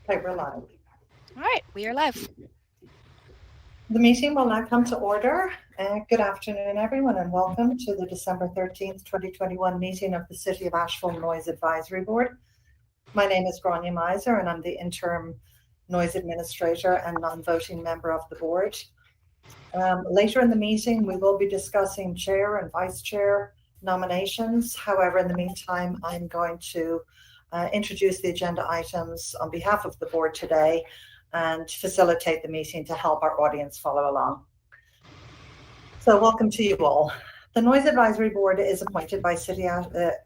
Okay, we're live. All right, we are live. The meeting will now come to order. Good afternoon, everyone, and welcome to the December 13th, 2021 meeting of the City of Asheville Noise Advisory Board. My name is Grania Miser, and I'm the interim noise administrator and non-voting member of the board. Later in the meeting, we will be discussing chair and vice chair nominations. However, in the meantime, I'm going to introduce the agenda items on behalf of the board today and facilitate the meeting to help our audience follow along. So welcome to you all. The Noise Advisory Board is appointed by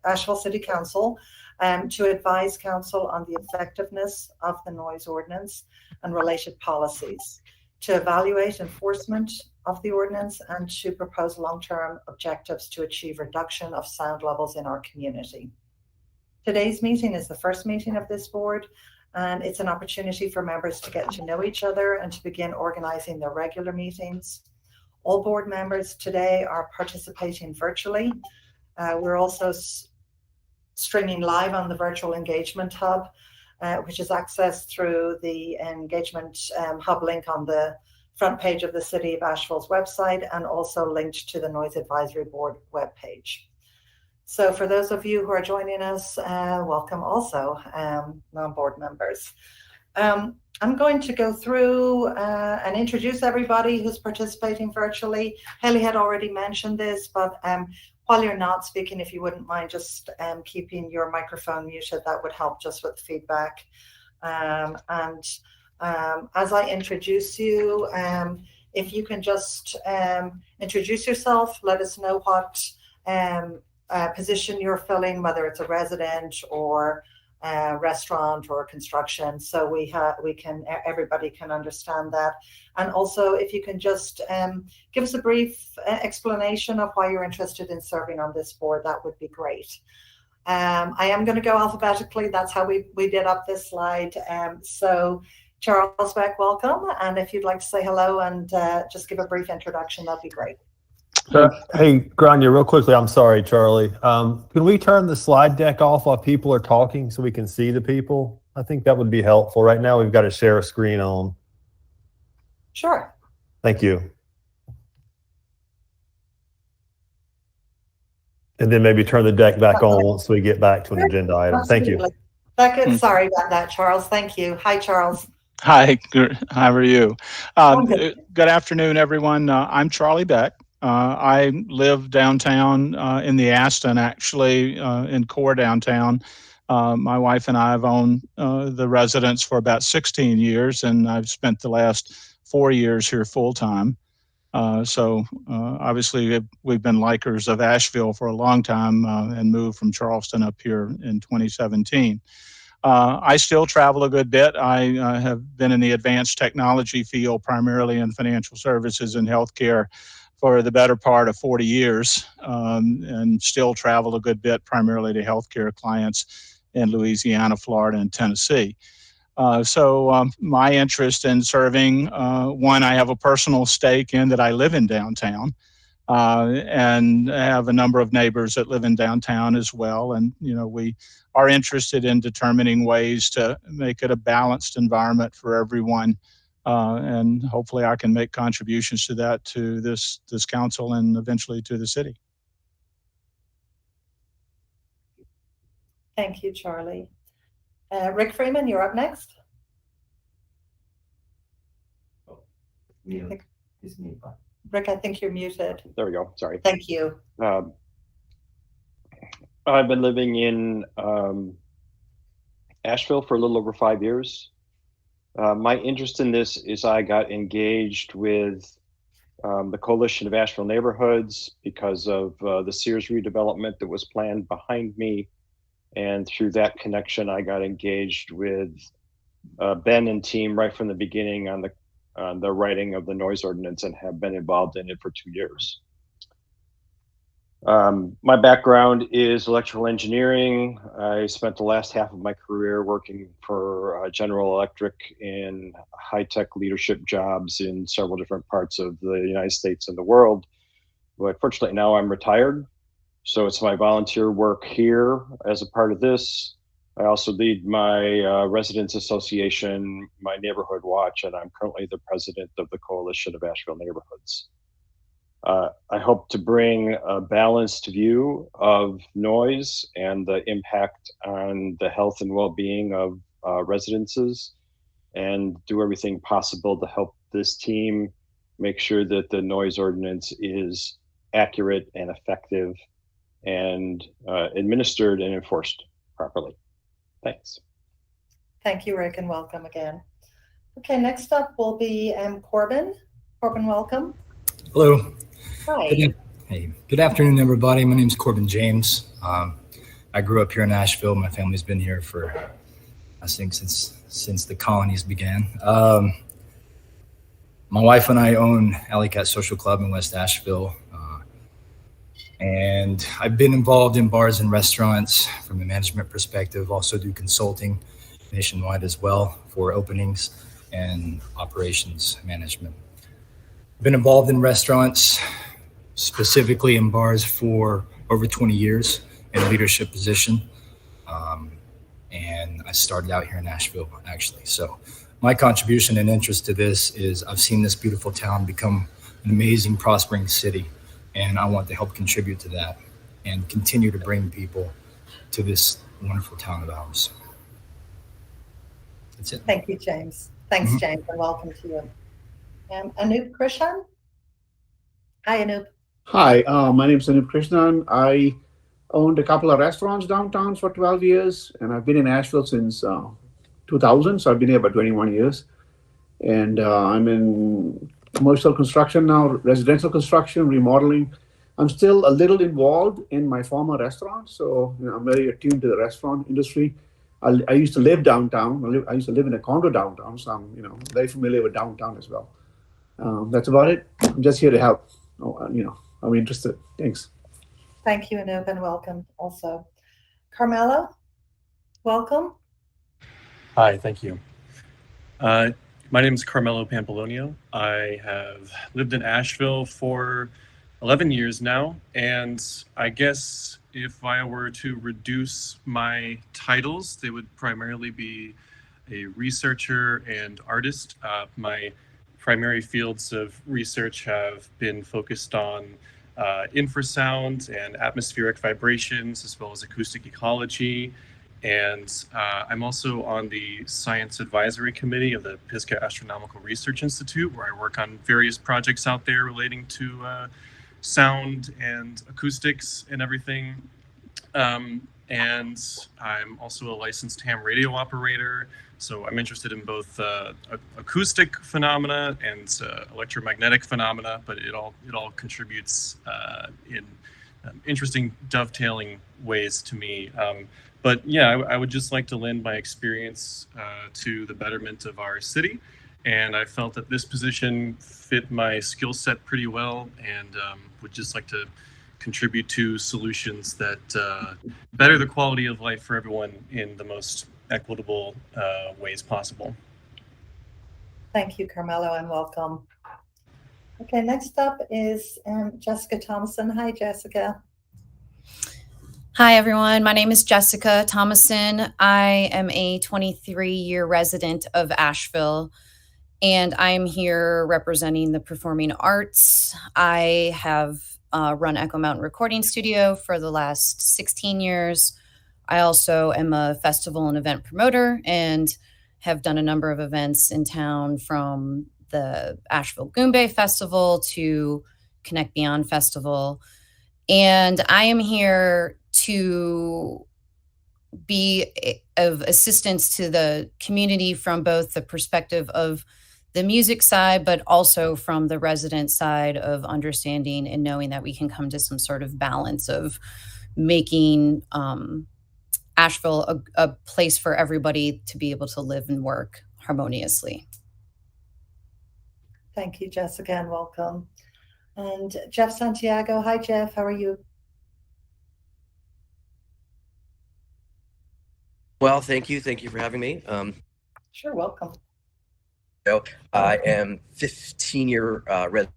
Asheville City Council to advise council on the effectiveness of the noise ordinance and related policies, to evaluate enforcement of the ordinance, and to propose long-term objectives to achieve reduction of sound levels in our community. Today's meeting is the first meeting of this board, and it's an opportunity for members to get to know each other and to begin organizing their regular meetings. All board members today are participating virtually. We're also streaming live on the Virtual Engagement Hub, which is accessed through the Engagement Hub link on the front page of the City of Asheville's website, and also linked to the Noise Advisory Board webpage. So for those of you who are joining us, welcome also, non-board members. I'm going to go through and introduce everybody who's participating virtually. Haley had already mentioned this, but while you're not speaking, if you wouldn't mind just keeping your microphone muted, that would help just with feedback. As I introduce you, if you can just introduce yourself, let us know what position you're filling, whether it's a resident or restaurant or construction, so everybody can understand that. And also, if you can just give us a brief explanation of why you're interested in serving on this board, that would be great. I am going to go alphabetically. That's how we did up this slide. So Charles Beck, welcome. And if you'd like to say hello and just give a brief introduction, that'd be great. Hey, Grania, real quickly, I'm sorry, Charlie. Can we turn the slide deck off while people are talking so we can see the people? I think that would be helpful. Right now, we've got to share a screen on. Sure. Thank you. And then maybe turn the deck back on once we get back to an agenda item. Thank you. Sorry about that, Charles. Thank you. Hi, Charles. Hi, how are you? Good afternoon, everyone. I'm Charlie Beck. I live downtown in the Aston, actually, in core downtown. My wife and I have owned the residence for about 16 years, and I've spent the last 4 years here full time. So obviously, we've been likers of Asheville for a long time and moved from Charleston up here in 2017. I still travel a good bit. I have been in the advanced technology field, primarily in financial services and healthcare, for the better part of 40 years, and still travel a good bit, primarily to healthcare clients in Louisiana, Florida, and Tennessee. So my interest in serving, one, I have a personal stake in that I live in downtown, and have a number of neighbors that live in downtown as well. And, we are interested in determining ways to make it a balanced environment for everyone. And hopefully I can make contributions to that, to this council, and eventually to the city. Thank you, Charlie. Rick Freeman, you're up next. Rick, I think you're muted. There we go. Sorry. Thank you. I've been living in Asheville for a little over 5 years. My interest in this is I got engaged with the Coalition of Asheville Neighborhoods because of the Sears redevelopment that was planned behind me. And through that connection, I got engaged with Ben and team right from the beginning on the writing of the noise ordinance, and have been involved in it for 2 years. My background is electrical engineering. I spent the last half of my career working for General Electric in high-tech leadership jobs in several different parts of the United States and the world. But fortunately now I'm retired. So it's my volunteer work here as a part of this, I also lead my residents association, my neighborhood watch, and I'm currently the president of the Coalition of Asheville Neighborhoods. I hope to bring a balanced view of noise and the impact on the health and well-being of residences, and do everything possible to help this team make sure that the noise ordinance is accurate and effective and administered and enforced properly. Thanks. Thank you, Rick, and welcome again. Okay, next up will be Corbin. Corbin, welcome. Hello. Hi. Hey, good afternoon, everybody. My name is Corbin James. I grew up here in Asheville. My family's been here for, I think, since the colonies began. My wife and I own Alley Cat Social Club in West Asheville. And I've been involved in bars and restaurants from a management perspective, also do consulting nationwide as well for openings and operations management. I've been involved in restaurants, specifically in bars, for over 20 years in a leadership position. And I started out here in Asheville, actually. So my contribution and interest to this is I've seen this beautiful town become an amazing, prospering city. And I want to help contribute to that and continue to bring people to this wonderful town of ours. That's it. Thank you, James. Thanks, James, and welcome to you. Anup Krishnan. Hi, Anup. Hi, my name is Anup Krishnan. I owned a couple of restaurants downtown for 12 years, and I've been in Asheville since 2000, so I've been here about 21 years. And I'm in commercial construction now, residential construction, remodeling. I'm still a little involved in my former restaurant, so I'm very attuned to the restaurant industry. I used to live downtown. I used to live in a condo downtown, so I'm very familiar with downtown as well. That's about it. I'm just here to help. I'm interested. Thanks. Thank you, Anup, and welcome also. Carmelo, welcome. Hi, thank you. My name is Carmelo Pampilonio. I have lived in Asheville for 11 years now, and I guess if I were to reduce my titles, they would primarily be a researcher and artist. My primary fields of research have been focused on infrasound and atmospheric vibrations, as well as acoustic ecology. And I'm also on the Science Advisory Committee of the Pisgah Astronomical Research Institute, where I work on various projects out there relating to sound and acoustics and everything. And I'm also a licensed ham radio operator. So I'm interested in both acoustic phenomena and electromagnetic phenomena, but it all contributes in interesting dovetailing ways to me. But yeah, I would just like to lend my experience to the betterment of our city. And I felt that this position fit my skill set pretty well, and would just like to contribute to solutions that better the quality of life for everyone in the most equitable ways possible. Thank you, Carmelo, and welcome. Okay, next up is Jessica Thomason. Hi, Jessica. Hi, everyone. My name is Jessica Thomason. I am a 23-year resident of Asheville, and I am here representing the performing arts. I have run Echo Mountain Recording Studio for the last 16 years. I also am a festival and event promoter and have done a number of events in town, from the Asheville Goombay Festival to Connect Beyond Festival. And I am here to be of assistance to the community from both the perspective of the music side, but also from the resident side of understanding and knowing that we can come to some sort of balance of making Asheville a place for everybody to be able to live and work harmoniously. Thank you, Jessica, and welcome. And Jeff Santiago. Hi, Jeff. How are you? Well, thank you. Thank you for having me. Sure, welcome. So I am 15-year resident,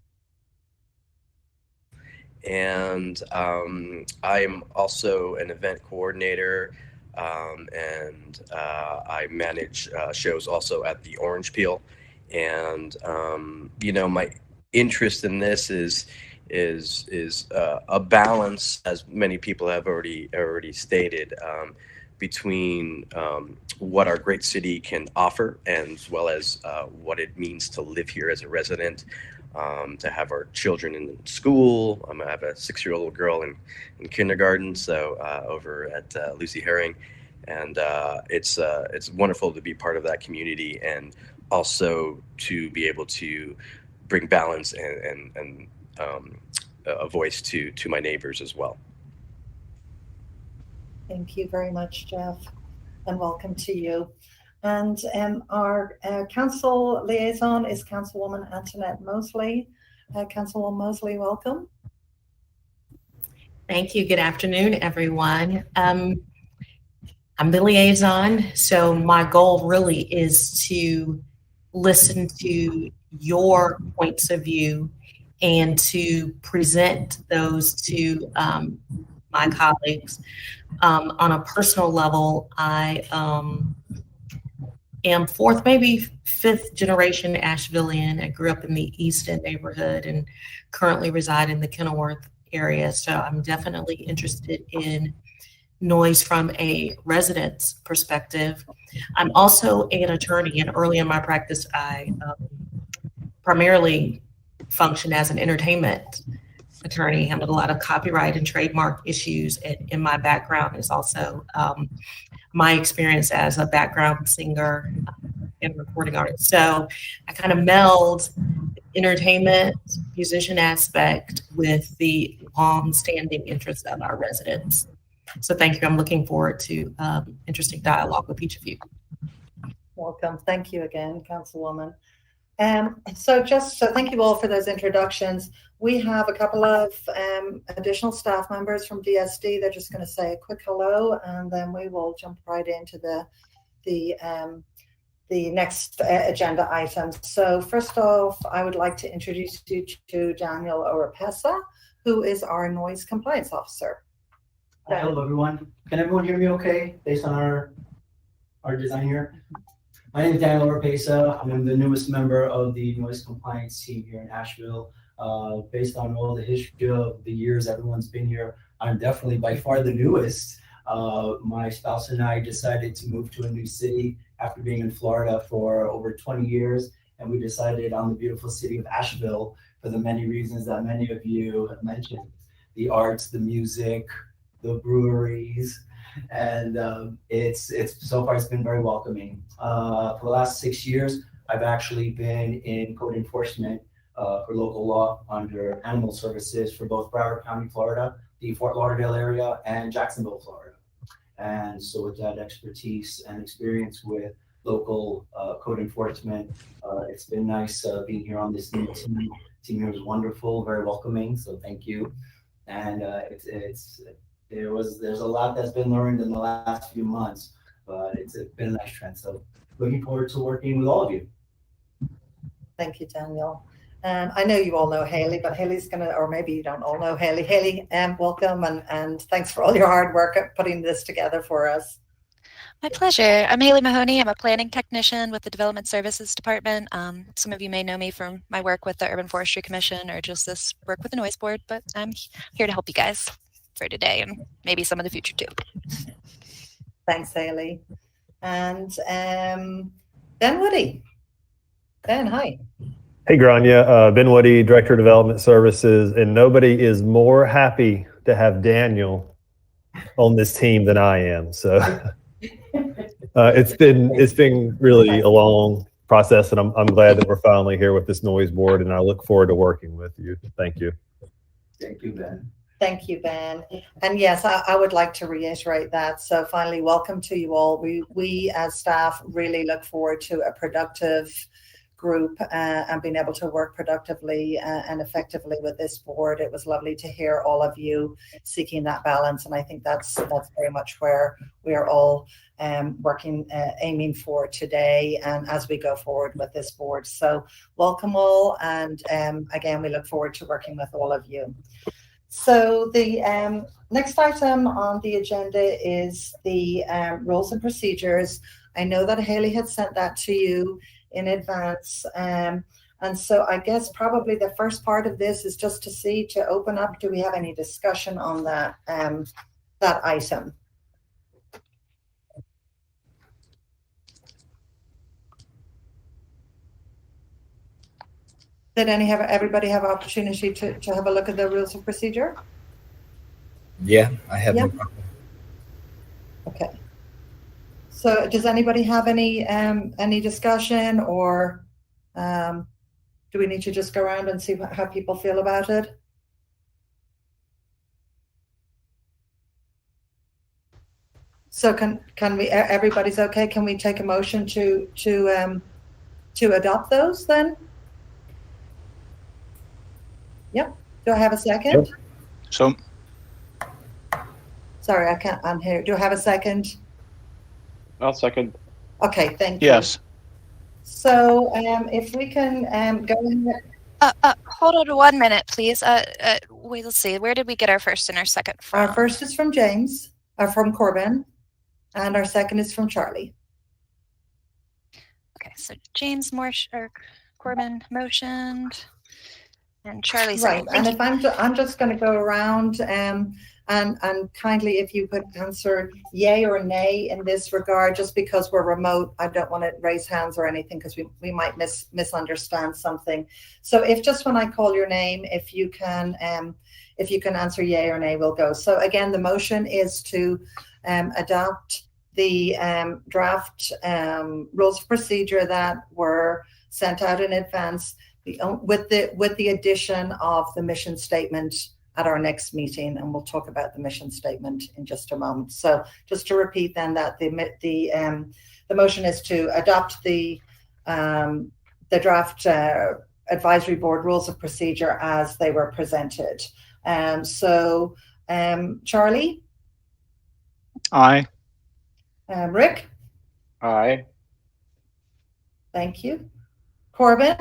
and I am also an event coordinator. and I manage shows also at the Orange Peel. And my interest in this is a balance, as many people have already stated, between what our great city can offer, as well as what it means to live here as a resident, to have our children in school. I have a 6-year-old girl in kindergarten, so over at Lucy Herring, and it's wonderful to be part of that community, and also to be able to bring balance and a voice to my neighbors as well. Thank you very much, Jeff, and welcome to you. And our council liaison is Councilwoman Antoinette Mosley. Councilwoman Mosley, welcome. Thank you. Good afternoon, everyone. I'm the liaison, so my goal really is to listen to your points of view and to present those to my colleagues. On a personal level, I am fourth, maybe fifth generation Ashevillean. I grew up in the East End neighborhood and currently reside in the Kenilworth area. So I'm definitely interested in noise from a resident's perspective. I'm also an attorney, and early in my practice, I primarily functioned as an entertainment attorney, handled a lot of copyright and trademark issues. And in my background is also my experience as a background singer and recording artist. So I kind of meld entertainment, musician aspect with the long-standing interests of our residents. So thank you. I'm looking forward to interesting dialogue with each of you. Welcome. Thank you again, Councilwoman. So thank you all for those introductions. We have a couple of additional staff members from DSD. They're just going to say a quick hello, and then we will jump right into the next agenda items. So first off, I would like to introduce you to Daniel Oropesa, who is our noise compliance officer. Hello, everyone. Can everyone hear me okay based on our design here? My name is Daniel Oropesa. I'm the newest member of the noise compliance team here in Asheville. Based on all the history of the years everyone's been here, I'm definitely by far the newest. My spouse and I decided to move to a new city after being in Florida for over 20 years, and we decided on the beautiful city of Asheville for the many reasons that many of you have mentioned: the arts, the music, the breweries, and it's so far it's been very welcoming. For the last 6 years, I've actually been in code enforcement for local law under animal services for both Broward County, Florida, the Fort Lauderdale area, and Jacksonville, Florida. And so with that expertise and experience with local code enforcement, it's been nice being here on this new team. The team here is wonderful, very welcoming, so thank you. And there's a lot that's been learned in the last few months, but it's been a nice trend. So looking forward to working with all of you. Thank you, Daniel. I know you all know Haley, but Haley's gonna, or maybe you don't all know Haley. Haley, welcome and thanks for all your hard work at putting this together for us. My pleasure. I'm Haley Mahoney. I'm a planning technician with the Development Services Department. Some of you may know me from my work with the Urban Forestry Commission or just this work with the Noise Board, but I'm here to help you guys for today and maybe some of the future too. Thanks, Haley. And Ben Woody. Ben, hi. Hey, Grania. Ben Woody, Director of Development Services, and nobody is more happy to have Daniel on this team than I am. So it's been really a long process, and I'm glad that we're finally here with this noise board, and I look forward to working with you. Thank you. Thank you, Ben. Thank you, Ben. And yes, I would like to reiterate that. So finally, welcome to you all. We as staff really look forward to a productive group and being able to work productively and effectively with this board. It was lovely to hear all of you seeking that balance, and I think that's very much where we are all working, aiming for today and as we go forward with this board. So welcome all, and again, we look forward to working with all of you. So the next item on the agenda is the rules and procedures. I know that Haley had sent that to you in advance. And so I guess probably the first part of this is just to open up, do we have any discussion on that, that item? Did everybody have an opportunity to have a look at the rules of procedure? Yeah, I have Yeah. no problem. Okay. So does anybody have any discussion, or do we need to just go around and see how people feel about it? So can we, everybody's okay? Can we take a motion to adopt those then? Yep. Do I have a second? Yep. So, Sorry, I can't unhear. Do I have a second? I'll second. Okay, thank you. yes. So if we can go ahead. Hold on 1 minute, please. Wait, let's see. Where did we get our first and our second from? Our first is from James, from Corbin, and our second is from Charlie. Okay, so James or Corbin motioned, and Charlie Right, second. and if I'm just going to go around and kindly, if you could answer yay or nay in this regard, just because we're remote, I don't want to raise hands or anything because we might misunderstand something. So if just when I call your name, if you can answer yay or nay, we'll go. So again, the motion is to adopt the draft rules of procedure that were sent out in advance, with the addition of the mission statement at our next meeting, and we'll talk about the mission statement in just a moment. So just to repeat then, that the motion is to adopt the draft advisory board rules of procedure as they were presented. So Charlie? Aye. Rick? Aye. Thank you. Corbin?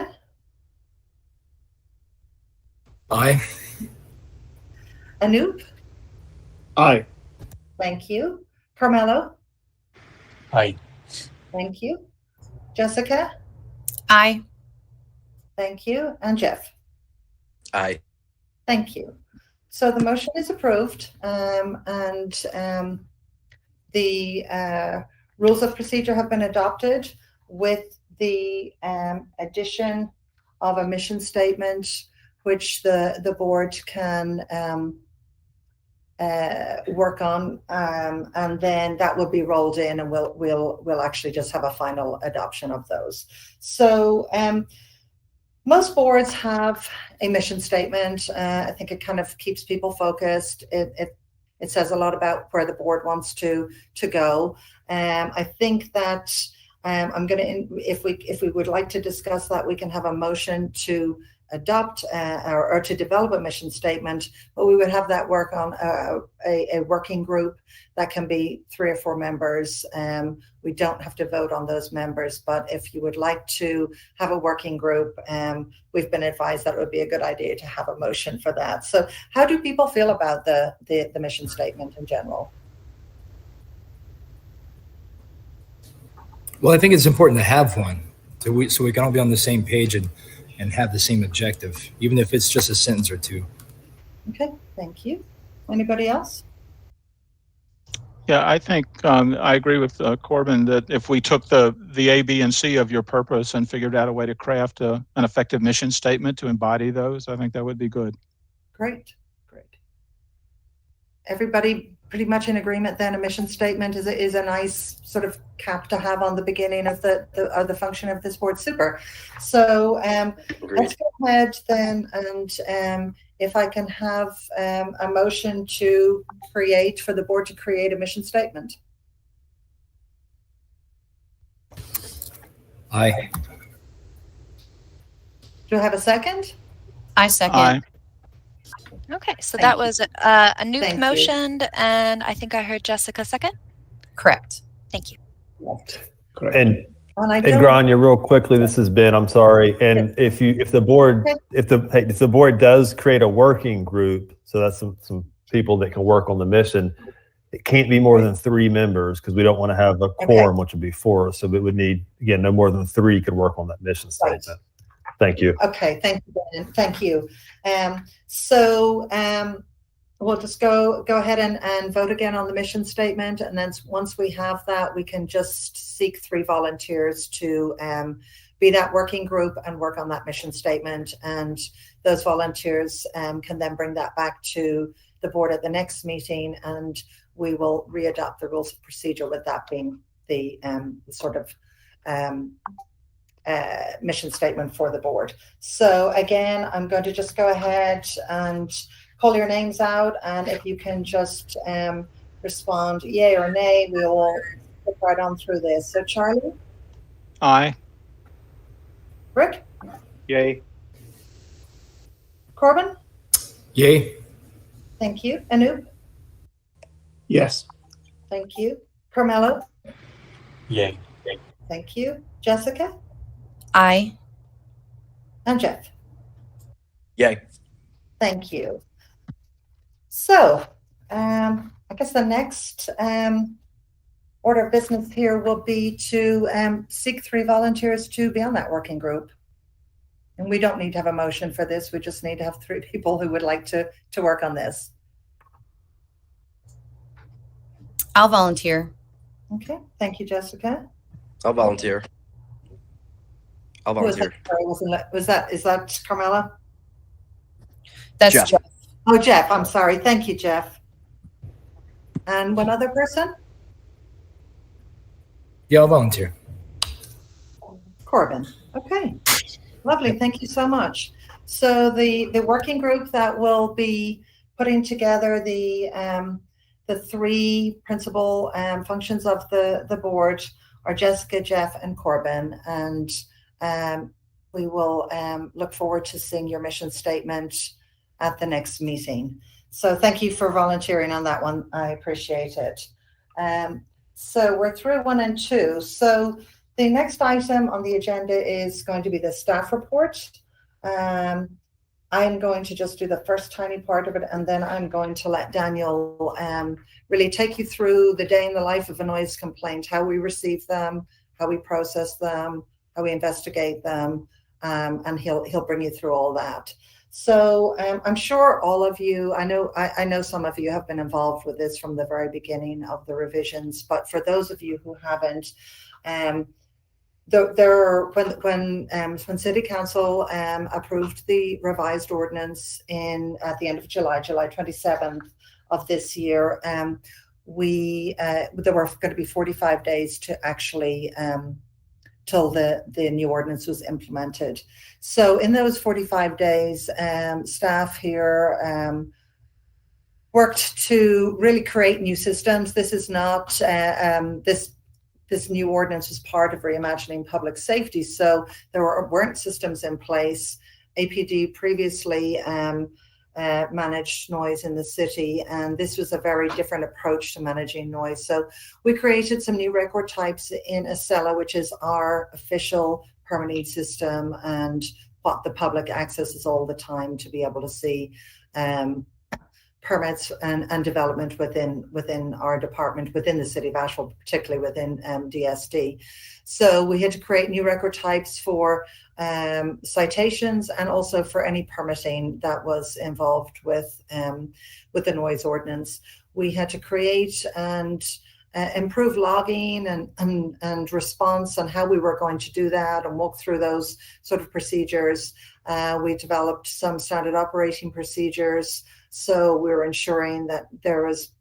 Aye. Anoop? Aye. Thank you. Carmelo? Aye. Thank you. Jessica? Aye. Thank you. And Jeff? Aye. Thank you. So the motion is approved, and the rules of procedure have been adopted with the addition of a mission statement, which the board can work on, and then that will be rolled in, and we'll actually just have a final adoption of those. So most boards have a mission statement. I think it kind of keeps people focused. It says a lot about where the board wants to go. I think that I'm going to, if we would like to discuss that, we can have a motion to adopt or to develop a mission statement, but we would have that work on a working group that can be 3 or 4 members. We don't have to vote on those members, but if you would like to have a working group, we've been advised that it would be a good idea to have a motion for that. So how do people feel about the mission statement in general? Well, I think it's important to have one so we can all be on the same page and have the same objective, even if it's just a sentence or two. Okay, thank you. Anybody else? Yeah, I think I agree with Corbin that if we took the A, B, and C of your purpose and figured out a way to craft an effective mission statement to embody those, I think that would be good. Great. Everybody pretty much in agreement then? A mission statement is a nice sort of cap to have on the beginning of the function of this board. Super. So let's go ahead then, and if I can have a motion for the board to create a mission statement. Aye. Do I have a second? I second. Aye. Okay, so Thank that you. was Anoop Thank you. motioned, and I think I heard Jessica second. Correct. Thank you. Correct. And And And Grania, real quickly, this has been, I'm sorry. And if the board does create a working group, so that's some people that can work on the mission, it can't be more than 3 members because we don't want to have a quorum, which would be 4. So it would need, again, no more than 3 could work on that mission statement. Right. Thank you. Okay, thank you, Dan. Thank you. We'll just go ahead and vote again on the mission statement, and then once we have that, we can just seek 3 volunteers to be that working group and work on that mission statement. And those volunteers can then bring that back to the board at the next meeting, and we will readopt the rules of procedure, with that being the mission statement for the board. So again, I'm going to just go ahead and call your names out, and if you can just respond yay or nay, we will get right on through this. So Charlie? Aye. Rick? Yay. Corbin? Yay. Thank you. Anoop? Yes. Thank you. Carmelo? Yay. Thank you. Jessica? Aye. And Jeff? Yay. Thank you. So, I guess the next order of business here will be to seek 3 volunteers to be on that working group. And we don't need to have a motion for this. We just need to have 3 people who would like to work on this. I'll volunteer. Okay. Thank you, Jessica. I'll volunteer. I'll Who was volunteer. that? Sorry, is that Carmela? That's Jeff. Jeff. Oh, Jeff. I'm sorry. Thank you, Jeff. And one other person? Yeah, I'll volunteer. Corbin. Okay. Lovely. Thank you so much. So the working group that will be putting together the 3 principal functions of the board are Jessica, Jeff, and Corbin. And we will look forward to seeing your mission statement at the next meeting. So thank you for volunteering on that one. I appreciate it. So we're through 1 and 2. So the next item on the agenda is going to be the staff report. I'm going to just do the first tiny part of it, and then I'm going to let Daniel really take you through the day in the life of a noise complaint, how we receive them, how we process them, how we investigate them, and he'll bring you through all that. So I'm sure all of you, I know some of you have been involved with this from the very beginning of the revisions, but for those of you who haven't, when City Council approved the revised ordinance at the end of July 27th of this year, there were going to be 45 days to actually till the new ordinance was implemented. So in those 45 days, staff here worked to really create new systems. This is not this new ordinance was part of reimagining public safety. So there weren't systems in place. APD previously managed noise in the city, and this was a very different approach to managing noise. So we created some new record types in Acela, which is our official permitting system and what the public accesses all the time to be able to see permits and development within our department, within the city of Asheville, particularly within DSD. So we had to create new record types for citations and also for any permitting that was involved with the noise ordinance. We had to create and improve logging and response and how we were going to do that and walk through those sort of procedures. We developed some standard operating procedures. So we were ensuring that there was,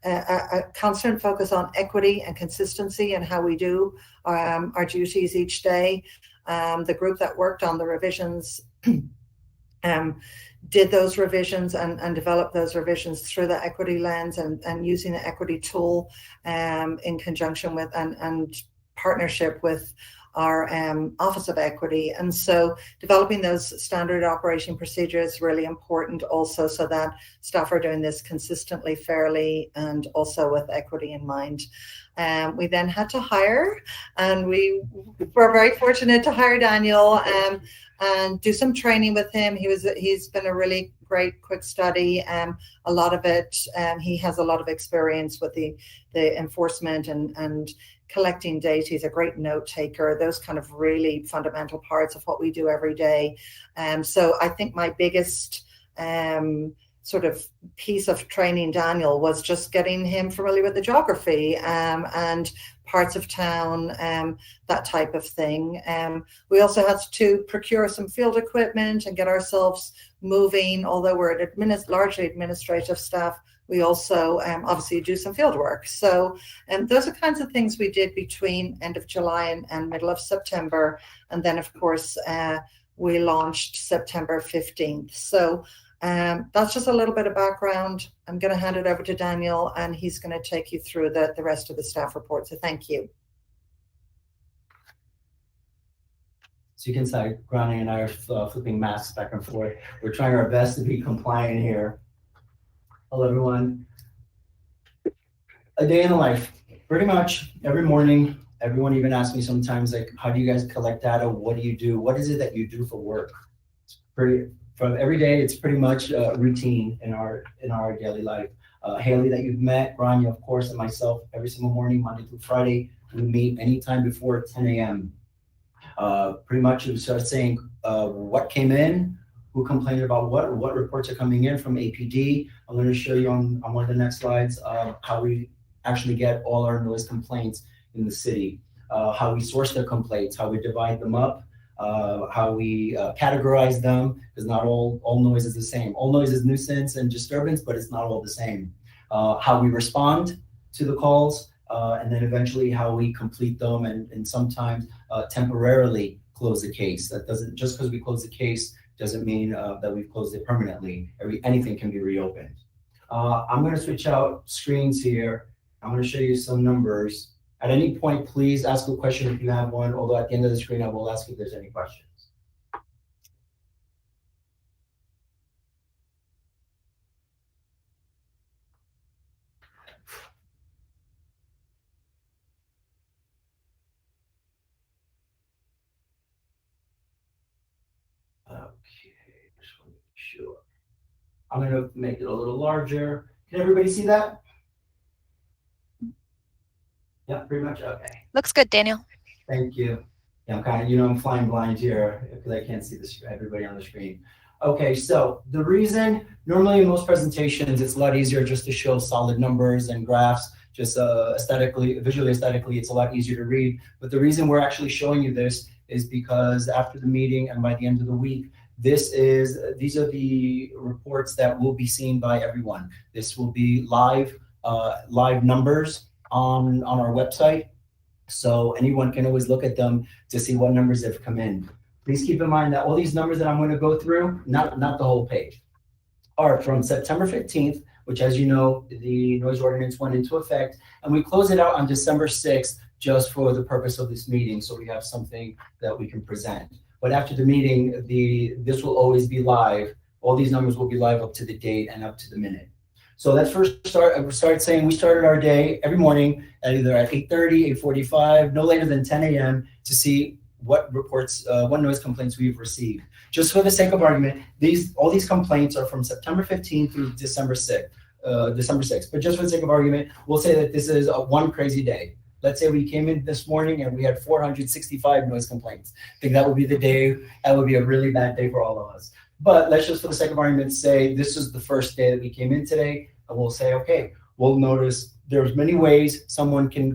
a constant focus on equity and consistency in how we do our duties each day. The group that worked on the revisions did those revisions and developed those revisions through the equity lens and using the equity tool in conjunction with and partnership with our Office of Equity. And so developing those standard operation procedures is really important also, so that staff are doing this consistently, fairly, and also with equity in mind. We then had to hire, and we were very fortunate to hire Daniel and do some training with him. He's been a really great quick study. A lot of it, he has a lot of experience with the enforcement and collecting data. He's a great note taker, those kind of really fundamental parts of what we do every day. So I think my biggest sort of piece of training Daniel was just getting him familiar with the geography and parts of town, that type of thing. We also had to procure some field equipment and get ourselves moving. Although we're largely administrative staff, we also obviously do some field work. So those are kinds of things we did between end of July and middle of September. And then, of course, we launched September 15th. So that's just a little bit of background. I'm going to hand it over to Daniel, and he's going to take you through the rest of the staff report. So thank you. So you can see Granny and I are flipping masks back and forth. We're trying our best to be compliant here. Hello, everyone. A day in the life. Pretty much every morning, everyone even asks me sometimes, like, how do you guys collect data? What do you do? What is it that you do for work? It's pretty, from every day, it's pretty much routine in our daily life. Haley that you've met, Grania, of course, and myself, every single morning, Monday through Friday, we meet anytime before 10 a.m. Pretty much we start saying what came in, who complained about what reports are coming in from APD. I'm going to show you on one of the next slides how we actually get all our noise complaints in the city, how we source their complaints, how we divide them up, how we categorize them, because not all noise is the same. All noise is nuisance and disturbance, but it's not all the same. How we respond to the calls, and then eventually how we complete them and sometimes temporarily close the case. That doesn't, just because we close the case doesn't mean that we've closed it permanently. Anything can be reopened. I'm going to switch out screens here. I'm going to show you some numbers. At any point, please ask a question if you have one, although at the end of the screen, I will ask if there's any questions. Okay, just want to make sure. I'm going to make it a little larger. Can everybody see that? Yeah, pretty much. Okay. Looks good, Daniel. Thank you. Yeah, I'm kind of, I'm flying blind here because I can't see everybody on the screen. Okay, so the reason, normally in most presentations, it's a lot easier just to show solid numbers and graphs, just visually aesthetically, it's a lot easier to read. But the reason we're actually showing you this is because after the meeting and by the end of the week, these are the reports that will be seen by everyone. This will be live numbers on our website, so anyone can always look at them to see what numbers have come in. Please keep in mind that all these numbers that I'm going to go through, not the whole page, are from September 15th, which, as you know, the noise ordinance went into effect, and we close it out on December 6th just for the purpose of this meeting, so we have something that we can present. But after the meeting, this will always be live. All these numbers will be live up to the date and up to the minute. So let's first start saying we started our day every morning at either at 8:30, 8:45, no later than 10 a.m. to see what reports, what noise complaints we've received. Just for the sake of argument, all these complaints are from September 15th through December 6th. But just for the sake of argument, we'll say that this is one crazy day. Let's say we came in this morning and we had 465 noise complaints. I think that would be the day, that would be a really bad day for all of us. But let's just, for the sake of argument, say this is the first day that we came in today, and we'll say, okay, we'll notice there's many ways someone can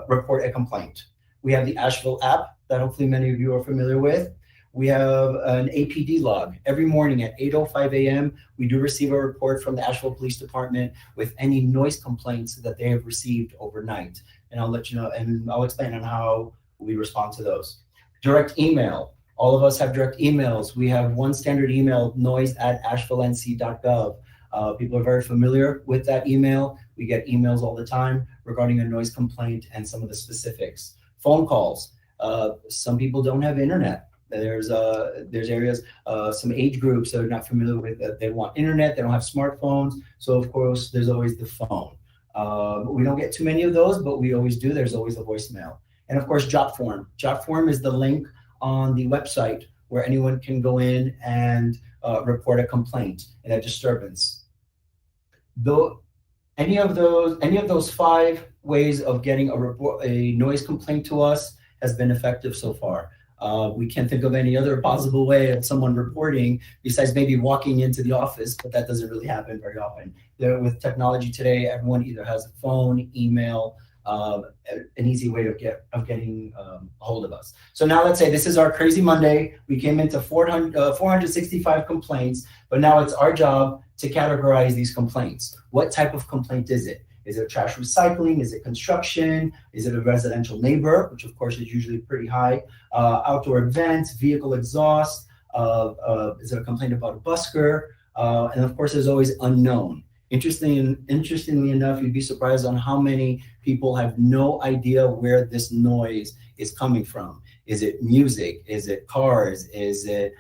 report a complaint. We have the Asheville app that hopefully many of you are familiar with. We have an APD log. Every morning at 8:05 a.m., we do receive a report from the Asheville Police Department with any noise complaints that they have received overnight. And I'll let you know, and I'll explain on how we respond to those. Direct email. All of us have direct emails. We have one standard email, noise@asheville.nc.gov. People are very familiar with that email. We get emails all the time regarding a noise complaint and some of the specifics. Phone calls. Some people don't have internet. There's areas, some age groups that are not familiar with that. They want internet, they don't have smartphones. So of course, there's always the phone. We don't get too many of those, but we always do. There's always a voicemail. And of course, job form. Job form is the link on the website where anyone can go in and report a complaint and a disturbance. Though any of those 5 ways of getting a noise complaint to us has been effective so far. We can't think of any other possible way of someone reporting besides maybe walking into the office, but that doesn't really happen very often. With technology today, everyone either has a phone, email, an easy way of getting a hold of us. So now let's say this is our crazy Monday. We came into 465 complaints, but now it's our job to categorize these complaints. What type of complaint is it? Is it trash recycling? Is it construction? Is it a residential neighbor, which of course is usually pretty high? Outdoor events, vehicle exhaust, is it a complaint about a busker? And of course, there's always unknown. Interestingly enough, you'd be surprised on how many people have no idea where this noise is coming from. Is it music? Is it cars? Is it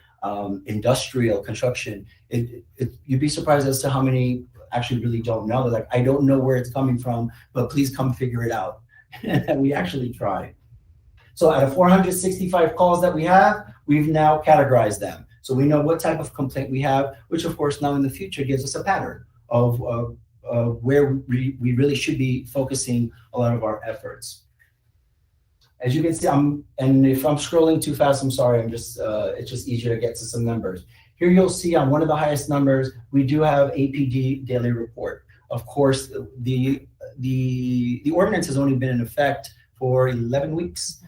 industrial construction? You'd be surprised as to how many actually really don't know. They're like, I don't know where it's coming from, but please come figure it out. And we actually try. So out of 465 calls that we have, we've now categorized them. So we know what type of complaint we have, which of course now in the future gives us a pattern of where we really should be focusing a lot of our efforts. As you can see, and if I'm scrolling too fast, I'm sorry, it's just easier to get to some numbers. Here you'll see on one of the highest numbers, we do have Apd Daily Report. Of course, the ordinance has only been in effect for 11 weeks.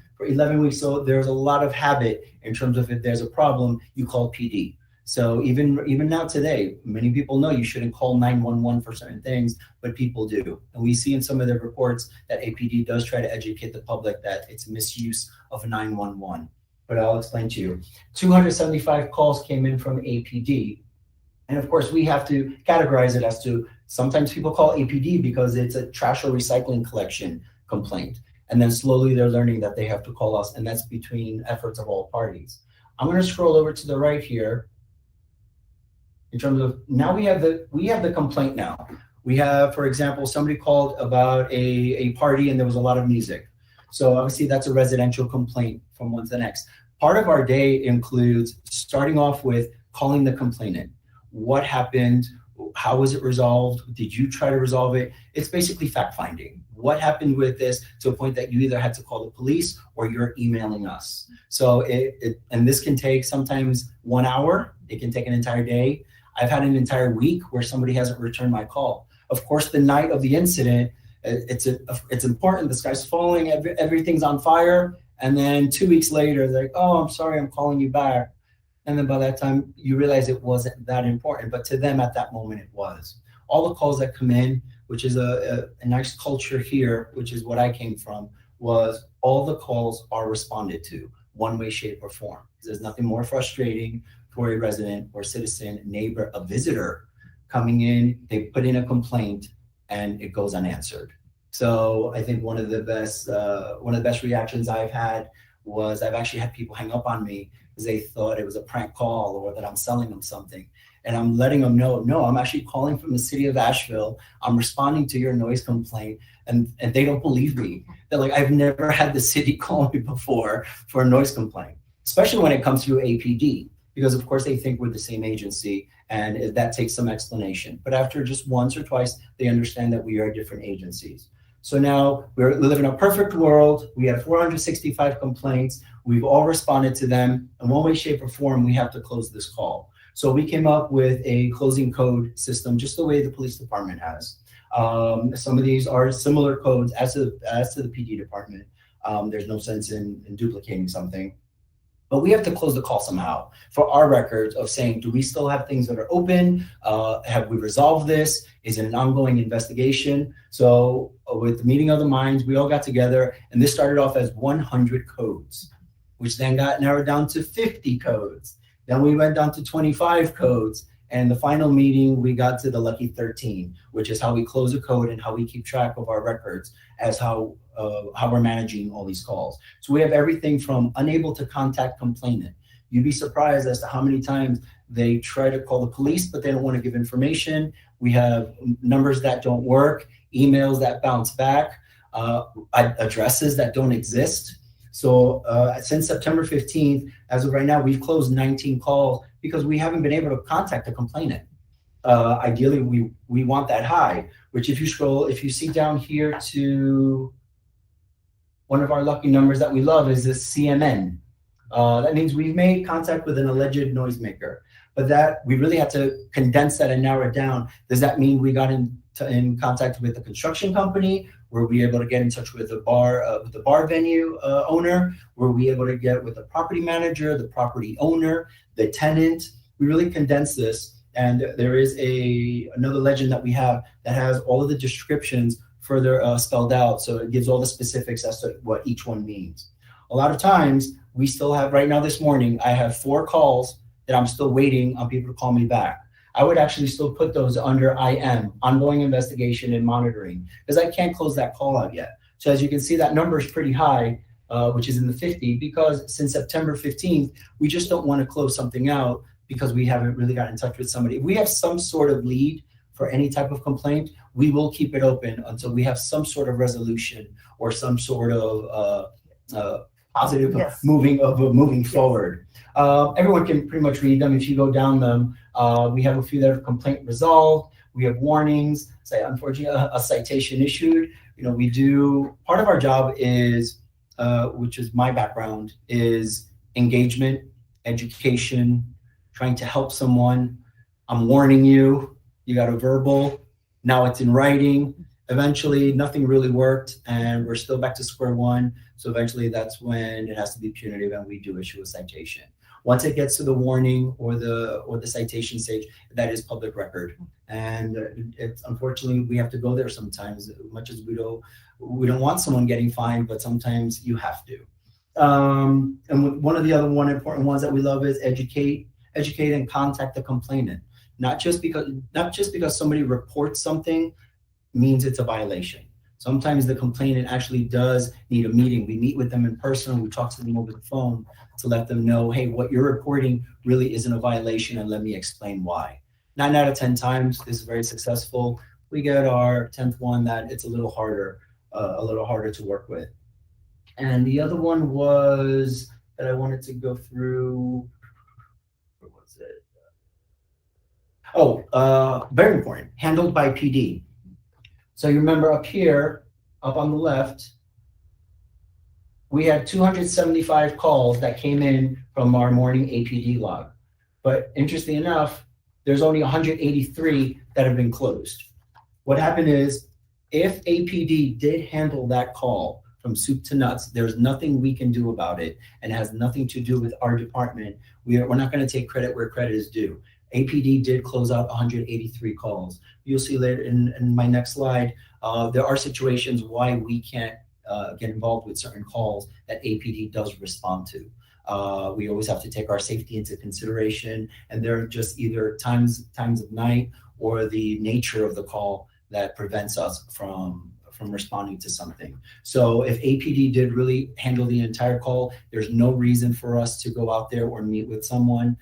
So there's a lot of habit in terms of if there's a problem, you call PD. So even now today, many people know you shouldn't call 911 for certain things, but people do. And we see in some of their reports that APD does try to educate the public that it's misuse of 911. But I'll explain to you. 275 calls came in from APD. And of course, we have to categorize it as to, sometimes people call APD because it's a trash or recycling collection complaint. And then slowly they're learning that they have to call us, and that's between efforts of all parties. I'm gonna scroll over to the right here. In terms of, now we have the complaint now. We have, for example, somebody called about a party and there was a lot of music. So obviously that's a residential complaint from one to the next. Part of our day includes starting off with calling the complainant. What happened? How was it resolved? Did you try to resolve it? It's basically fact finding. What happened with this to a point that you either had to call the police or you're emailing us. So and this can take sometimes 1 hour. It can take an entire day. I've had an entire week where somebody hasn't returned my call. Of course, the night of the incident, it's important. The sky's falling, everything's on fire. And then 2 weeks later, they're like, oh, I'm sorry, I'm calling you back. And then by that time, you realize it wasn't that important. But to them at that moment, it was. All the calls that come in, which is a nice culture here, which is what I came from, was all the calls are responded to, one way, shape, or form. There's nothing more frustrating for a resident or citizen, neighbor, a visitor coming in, they put in a complaint and it goes unanswered. So I think one of the best reactions I've had was I've actually had people hang up on me because they thought it was a prank call or that I'm selling them something. And I'm letting them know, no, I'm actually calling from the city of Asheville. I'm responding to your noise complaint. And they don't believe me. They're like, I've never had the city call me before for a noise complaint, especially when it comes through APD. Because of course they think we're the same agency and that takes some explanation. But after just once or twice, they understand that we are different agencies. So now we live in a perfect world. We had 465 complaints. We've all responded to them. In one way, shape, or form, we have to close this call. So we came up with a closing code system, just the way the police department has. Some of these are similar codes as to the PD department. There's no sense in duplicating something. But we have to close the call somehow for our records of saying, do we still have things that are open? Have we resolved this? Is it an ongoing investigation? So with the meeting of the minds, we all got together and this started off as 100 codes, which then got narrowed down to 50 codes. Then we went down to 25 codes. And the final meeting, we got to the lucky 13, which is how we close a code and how we keep track of our records as how we're managing all these calls. So we have everything from unable to contact complainant. You'd be surprised as to how many times they try to call the police, but they don't want to give information. We have numbers that don't work, emails that bounce back, addresses that don't exist. So since September 15th, as of right now, we've closed 19 calls because we haven't been able to contact the complainant. Ideally, we want that high, which if you see down here to one of our lucky numbers that we love is this CMN. That means we've made contact with an alleged noisemaker, but that we really had to condense that and narrow it down. Does that mean we got in contact with the construction company? Were we able to get in touch with the bar venue owner? Were we able to get with the property manager, the property owner, the tenant? We really condensed this, and there is another legend that we have that has all of the descriptions further spelled out, so it gives all the specifics as to what each one means. A lot of times, we still have, right now this morning, I have 4 calls that I'm still waiting on people to call me back. I would actually still put those under IM, ongoing investigation and monitoring, because I can't close that call out yet. So as you can see, that number is pretty high, which is in the 50, because since September 15th, we just don't want to close something out because we haven't really gotten in touch with somebody. If we have some sort of lead for any type of complaint, we will keep it open until we have some sort of resolution or some sort of positive moving forward. Everyone can pretty much read them if you go down them. We have a few that have complaint resolved. We have warnings, say unfortunately a citation issued. We do, part of our job is, which is my background, is engagement, education, trying to help someone. I'm warning you, you got a verbal, now it's in writing. Eventually nothing really worked and we're still back to square one. So eventually that's when it has to be punitive and we do issue a citation. Once it gets to the warning or the citation stage, that is public record. And it's unfortunately we have to go there sometimes, as much as we don't want someone getting fined, but sometimes you have to. And one of the other important ones that we love is educate and contact the complainant. Not just because somebody reports something means it's a violation. Sometimes the complainant actually does need a meeting. We meet with them in person. We talk to them over the phone to let them know, hey, what you're reporting really isn't a violation, and let me explain why. 9 out of 10 times, this is very successful. We get our 10th one that it's a little harder to work with. And the other one was that I wanted to go through. Where was it? Very important. Handled by PD. So you remember up here, up on the left, we had 275 calls that came in from our morning APD log. But interestingly enough, there's only 183 that have been closed. What happened is, if APD did handle that call from soup to nuts, there's nothing we can do about it, and it has nothing to do with our department. We're not going to take credit where credit is due. APD did close out 183 calls. You'll see later in my next slide, there are situations why we can't get involved with certain calls that APD does respond to. We always have to take our safety into consideration, and there are just either times of night or the nature of the call that prevents us from responding to something. So if APD did really handle the entire call, there's no reason for us to go out there or meet with someone.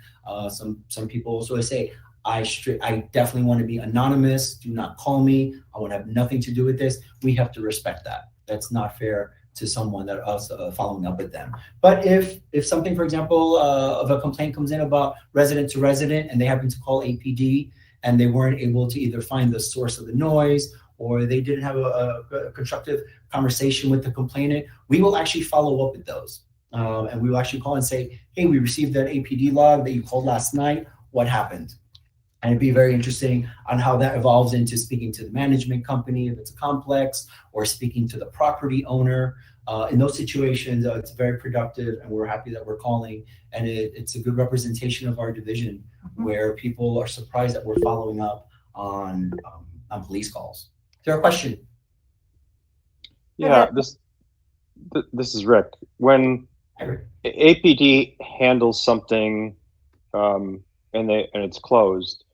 Some people also say, I definitely want to be anonymous. Do not call me. I want to have nothing to do with this. We have to respect that. That's not fair to someone that us following up with them. But if something, for example, of a complaint comes in about resident to resident and they happen to call APD and they weren't able to either find the source of the noise or they didn't have a constructive conversation with the complainant, we will actually follow up with those. And we will actually call and say, hey, we received that APD log that you called last night. What happened? And it'd be very interesting on how that evolves into speaking to the management company, if it's a complex, or speaking to the property owner. In those situations, it's very productive, and we're happy that we're calling. And it's a good representation of our division, where people are surprised that we're following up on police calls. Is there a question? Yeah, this is Rick. When APD handles something and it's closed,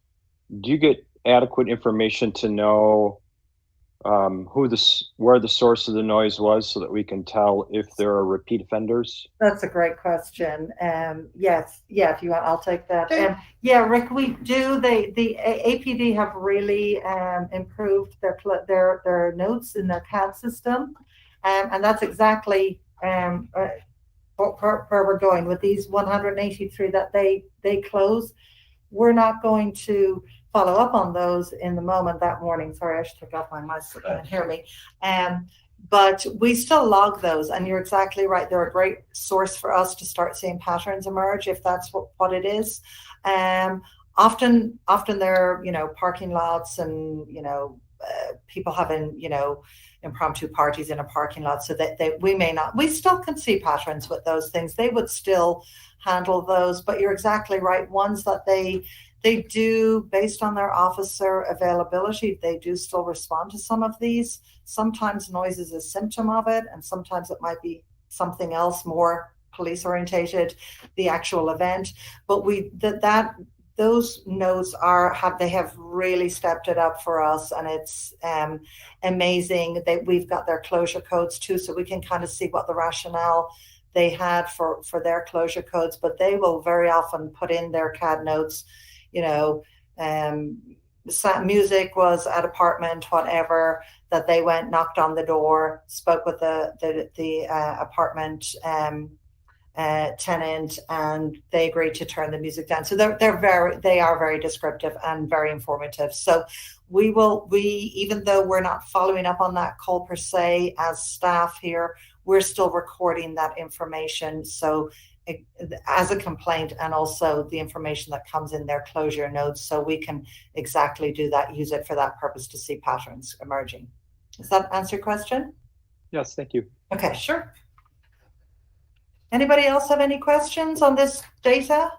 do you get adequate information to know where the source of the noise was, so that we can tell if there are repeat offenders? That's a great question. Yes, yeah, if you want, I'll take that. Yeah, Rick, we do. The APD have really improved their notes in their CAD system, and that's exactly where we're going with these 183 that they close. We're not going to follow up on those in the moment that morning. Sorry, I should take off my mask so you can hear me. But we still log those, and you're exactly right. They're a great source for us to start seeing patterns emerge, if that's what it is. Often they're, parking lots and, people having, impromptu parties in a parking lot, so that we still can see patterns with those things. They would still handle those, but you're exactly right. Ones that they do, based on their officer availability, they do still respond to some of these. Sometimes noise is a symptom of it, and sometimes it might be something else more police orientated, the actual event. But those notes have really stepped it up for us, and it's amazing that we've got their closure codes too, so we can kind of see what the rationale they had for their closure codes. But they will very often put in their CAD notes, music was at apartment, whatever, that they went, knocked on the door, spoke with the apartment tenant, and they agreed to turn the music down. So they are very descriptive and very informative. So we even though we're not following up on that call per se as staff here, we're still recording that information. So as a complaint, and also the information that comes in their closure notes, so we can exactly do that, use it for that purpose to see patterns emerging. Does that answer your question? Yes, thank you. Okay, sure. Anybody else have any questions on this data?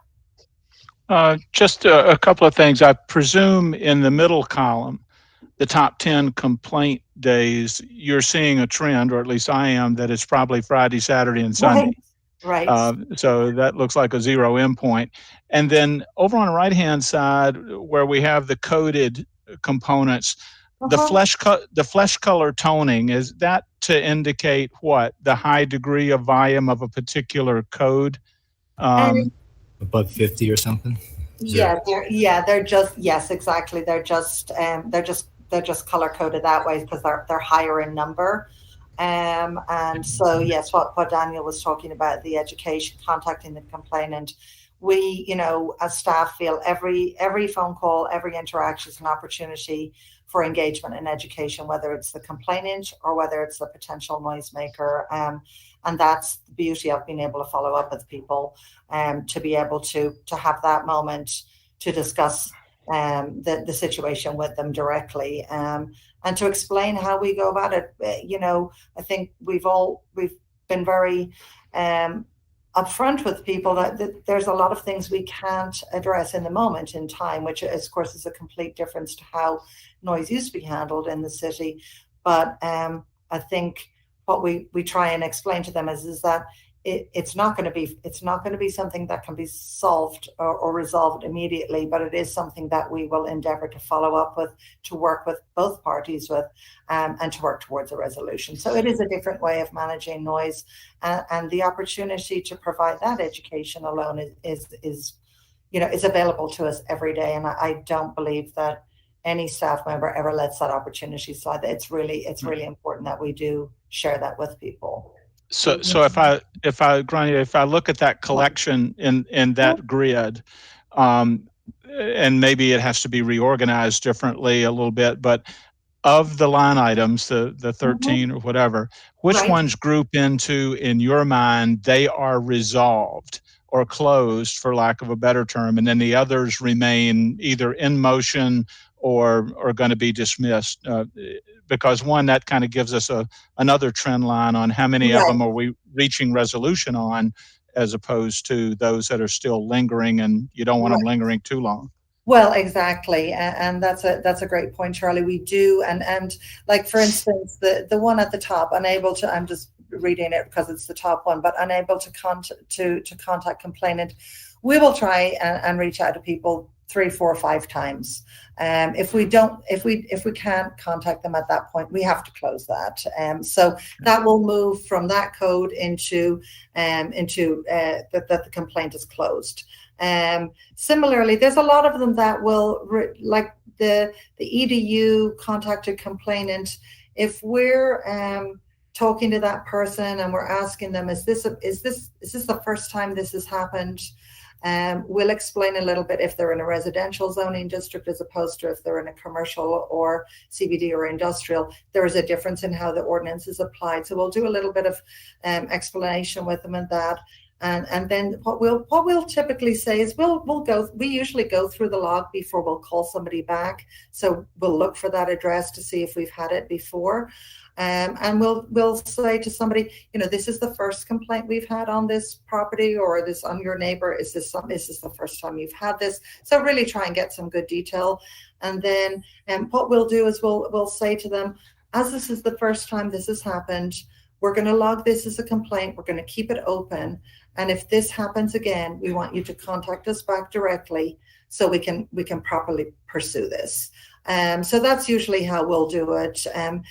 Just a couple of things. I presume in the middle column, the top 10 complaint days, you're seeing a trend, or at least I am, that it's probably Friday, Saturday, and Sunday. Right. So that looks like a zero endpoint. And then over on the right-hand side, where we have the coded components, the flesh color toning, is that to indicate what? The high degree of volume of a particular code? Above 50 or something? They're just, yes, exactly. They're just color coded that way because they're higher in number. And so, yes, what Daniel was talking about, the education, contacting the complainant, we, as staff feel every phone call, every interaction is an opportunity for engagement and education, whether it's the complainant or whether it's the potential noisemaker. And that's the beauty of being able to follow up with people, to be able to have that moment to discuss the situation with them directly, and to explain how we go about it. I think we've been very upfront with people that there's a lot of things we can't address in the moment in time, which of course is a complete difference to how noise used to be handled in the city. But I think what we try and explain to them is that it's not going to be something that can be solved or resolved immediately, but it is something that we will endeavor to follow up with, to work with both parties with, and to work towards a resolution. So it is a different way of managing noise, and the opportunity to provide that education alone is available to us every day. And I don't believe that any staff member ever lets that opportunity slide. It's really important that we do share that with people. So if I look at that collection in that grid, and maybe it has to be reorganized differently a little bit, but of the line items, the 13 or whatever, which ones group into, in your mind, they are resolved or closed, for lack of a better term, and then the others remain either in motion or are going to be dismissed? Because one, that kind of gives us another trend line on how many of them are we reaching resolution on, as opposed to those that are still lingering, and you don't want them lingering too long. Well, exactly, and that's a great point, Charlie. We do, and like, for instance, the one at the top, unable to, I'm just reading it because it's the top one, but unable to contact complainant. We will try and reach out to people 3, 4, 5 times. If we can't contact them at that point, we have to close that. So that will move from that code into that the complaint is closed. Similarly, there's a lot of them that will, like the EDU contacted complainant. If we're talking to that person and we're asking them, is this the first time this has happened? We'll explain a little bit if they're in a residential zoning district as opposed to if they're in a commercial or CBD or industrial. There is a difference in how the ordinance is applied. So we'll do a little bit of explanation with them and that. And then what we'll typically say is we usually go through the log before we'll call somebody back. So we'll look for that address to see if we've had it before. And we'll say to somebody, this is the first complaint we've had on this property or this on your neighbor. Is this the first time you've had this? So really try and get some good detail. And then what we'll do is we'll say to them, as this is the first time this has happened, we're going to log this as a complaint. We're going to keep it open. And if this happens again, we want you to contact us back directly so we can properly pursue this. So that's usually how we'll do it. And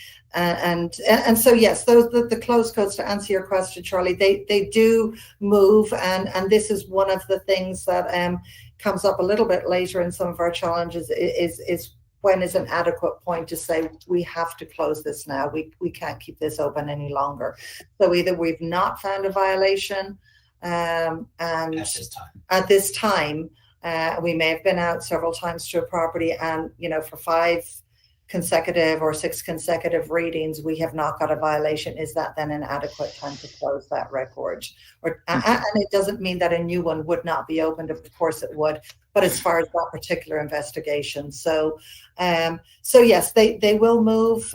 so yes, those the closed codes, to answer your question, Charlie, they do move, and this is one of the things that comes up a little bit later in some of our challenges is when is an adequate point to say we have to close this now, we can't keep this open any longer. So either we've not found a violation, and at this time we may have been out several times to a property, and for 5 consecutive or 6 consecutive readings we have not got a violation. Is that then an adequate time to close that record? And it doesn't mean that a new one would not be opened. Of course it would, but as far as that particular investigation. So yes, they will move.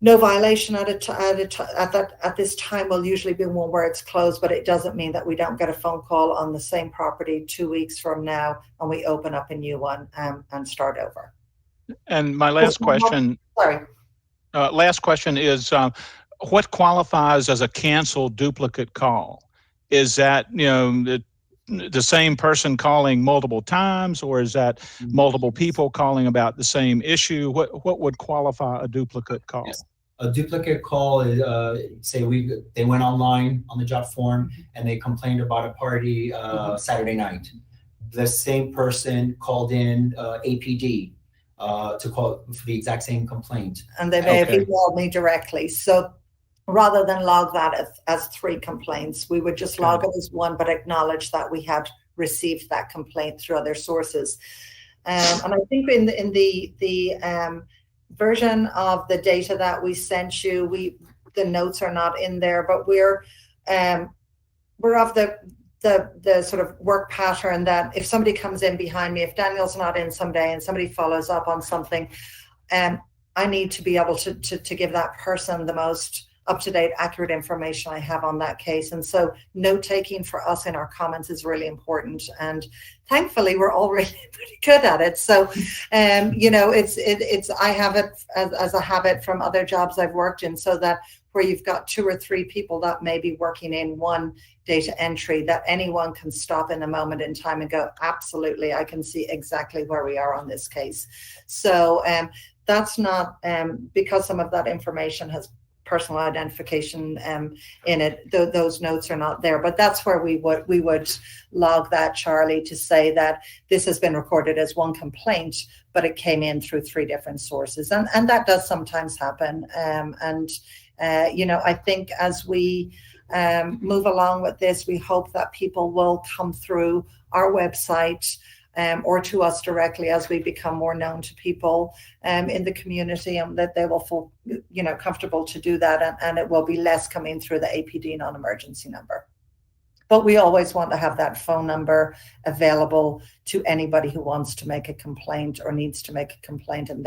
No violation at this time will usually be one where it's closed, but it doesn't mean that we don't get a phone call on the same property 2 weeks from now and we open up a new one and start over. And my last question. Sorry. Last question is, what qualifies as a canceled duplicate call? Is that the same person calling multiple times, or is that multiple people calling about the same issue? What would qualify a duplicate call? Yes. A duplicate call is, say they went online on the job form and they complained about a party Saturday night. The same person called in APD to call for the exact same complaint. And they may have emailed me directly. So rather than log that as 3 complaints, we would just log it as 1, but acknowledge that we had received that complaint through other sources. And I think in the version of the data that we sent you, the notes are not in there, but we're of the sort of work pattern that if somebody comes in behind me, if Daniel's not in someday and somebody follows up on something, I need to be able to give that person the most up-to-date, accurate information I have on that case. And so note-taking for us in our comments is really important. And thankfully, we're all really pretty good at it. So, it's I have it as a habit from other jobs I've worked in, so that where you've got 2 or 3 people that may be working in one data entry, that anyone can stop in a moment in time and go, absolutely, I can see exactly where we are on this case. So that's not because some of that information has personal identification in it. Those notes are not there, but that's where we would log that, Charlie, to say that this has been recorded as 1 complaint, but it came in through 3 different sources, and that does sometimes happen. I think as we move along with this, we hope that people will come through our website or to us directly as we become more known to people in the community, and that they will feel comfortable to do that, and it will be less coming through the APD non-emergency number. But we always want to have that phone number available to anybody who wants to make a complaint or needs to make a complaint. And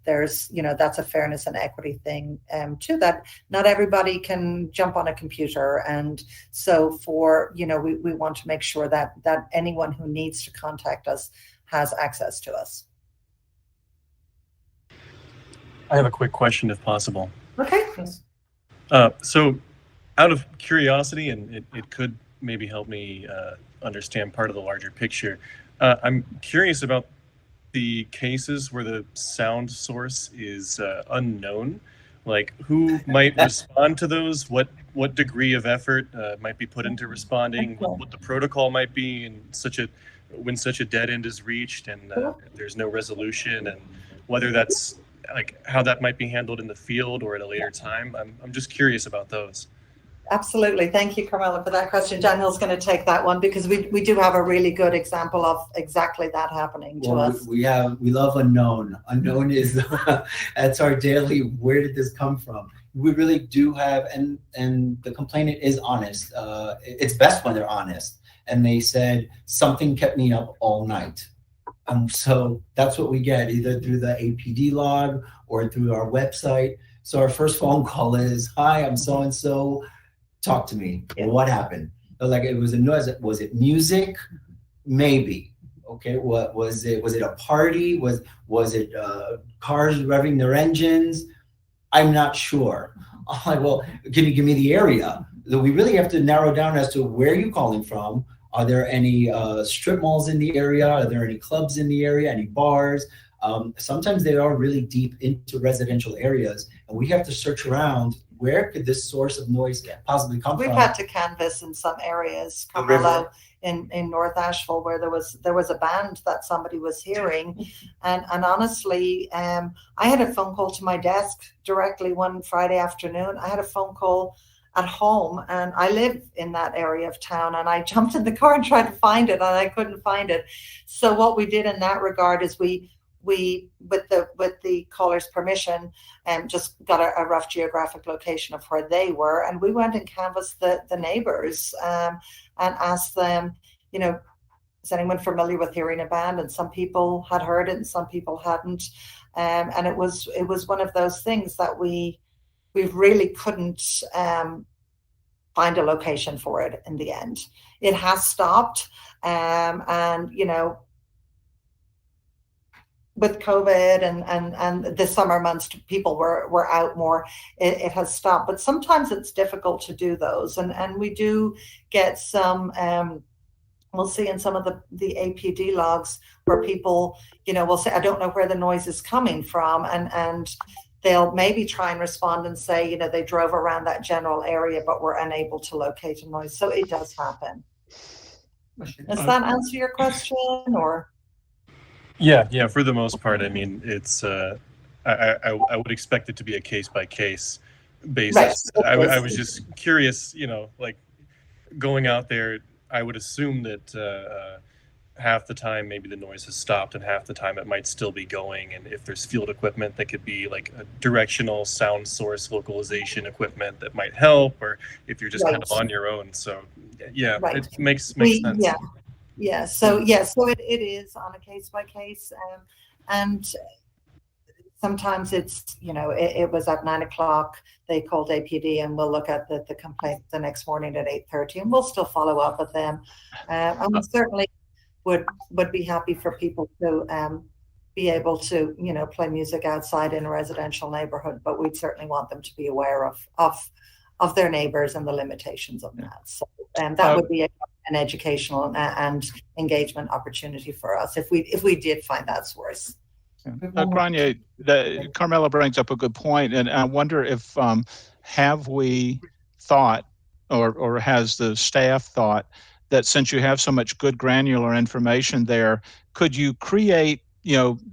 there's that's a fairness and equity thing too, that not everybody can jump on a computer. And so we want to make sure that anyone who needs to contact us has access to us. I have a quick question, if possible. Okay. So out of curiosity, and it could maybe help me understand part of the larger picture, I'm curious about the cases where the sound source is unknown. Like, who might respond to those? What degree of effort might be put into responding? What the protocol might be in when such a dead end is reached and there's no resolution, and whether that's like how that might be handled in the field or at a later time. I'm just curious about those. Absolutely. Thank you, Carmelo, for that question. Daniel's going to take that one because we do have a really good example of exactly that happening to us. We love unknown. Unknown is that's our daily. Where did this come from? We really do have, and the complainant is honest. It's best when they're honest. And they said something kept me up all night. So that's what we get either through the APD log or through our website. So our first phone call is, "Hi, I'm so and so. Talk to me." Well, what happened? Like, it was a noise. Was it music? Maybe. Okay. What was it? Was it a party? Was it cars revving their engines? I'm not sure. I'm like, well, can you give me the area? We really have to narrow down as to where you're calling from. Are there any strip malls in the area? Are there any clubs in the area? Any bars? Sometimes they are really deep into residential areas, and we have to search around. Where could this source of noise possibly come from? We've had to canvass in some areas, Carmelo, in North Asheville, where there was a band that somebody was hearing, and honestly, I had a phone call to my desk directly one Friday afternoon. I had a phone call at home, and I live in that area of town, and I jumped in the car and tried to find it, and I couldn't find it. So what we did in that regard is we with the caller's permission just got a rough geographic location of where they were, and we went and canvassed the neighbors and asked them, is anyone familiar with hearing a band? And some people had heard it and some people hadn't, and it was one of those things that we really couldn't find a location for it in the end. It has stopped, and with COVID and the summer months, people were out more. It has stopped, but sometimes it's difficult to do those, and we do get some. We'll see in some of the APD logs where people, will say, "I don't know where the noise is coming from," and they'll maybe try and respond and say, they drove around that general area, but were unable to locate a noise. So it does happen. Does that answer your question, or? Yeah, for the most part. I mean, it's I would expect it to be a case by case basis. Right. I was just curious, like going out there, I would assume that half the time maybe the noise has stopped and half the time it might still be going, and if there's field equipment that could be like a directional sound source localization equipment that might help, or if you're just kind of on your own. So yeah, it makes sense. Yeah. So it is on a case by case, and sometimes it's it was at 9 o'clock. They called APD, and we'll look at the complaint the next morning at 8:30, and we'll still follow up with them. And we certainly would be happy for people to be able to play music outside in a residential neighborhood, but we'd certainly want them to be aware of their neighbors and the limitations of that. So that would be an educational and engagement opportunity for us if we did find that source. Grania, Carmelo brings up a good point, and I wonder if have we thought, or has the staff thought, that since you have so much good granular information there, could you create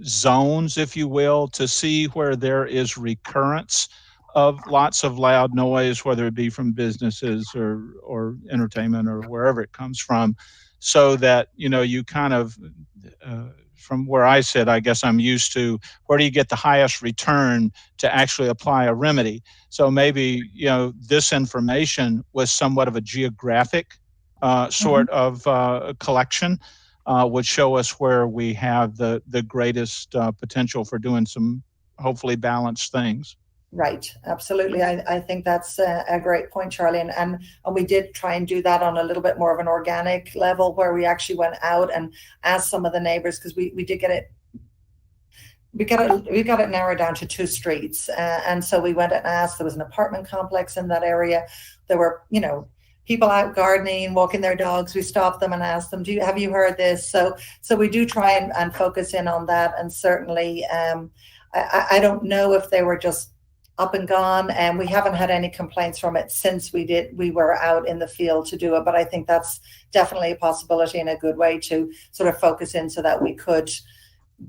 zones, if you will, to see where there is recurrence of lots of loud noise, whether it be from businesses or entertainment or wherever it comes from, so that you kind of from where I sit, I guess I'm used to where do you get the highest return to actually apply a remedy. So maybe this information was somewhat of a geographic sort of collection would show us where we have the greatest potential for doing some hopefully balanced things. Right, absolutely. I think that's a great point, Charlie. And we did try and do that on a little bit more of an organic level, where we actually went out and asked some of the neighbors, because we did get it. We got it narrowed down to 2 streets, and so we went and asked. There was an apartment complex in that area. There were people out gardening, walking their dogs, we stop them and ask them, have you heard this? So we do try and focus in on that. And certainly, I don't know if they were just up and gone, and we haven't had any complaints from it since we were out in the field to do it. But I think that's definitely a possibility and a good way to sort of focus in so that we could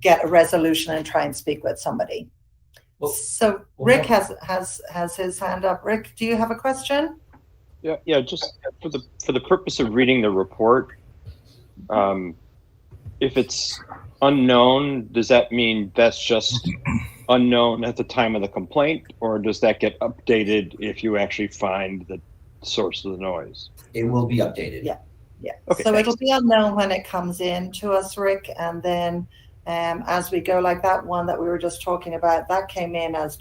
get a resolution and try and speak with somebody. So Rick has his hand up. Rick, do you have a question? Yeah. Just for the purpose of reading the report, if it's unknown, does that mean that's just unknown at the time of the complaint, or does that get updated if you actually find the source of the noise? It will be updated. Yeah. Okay, so thanks. It'll be unknown when it comes in to us, Rick, and then as we go, like that one that we were just talking about, that came in as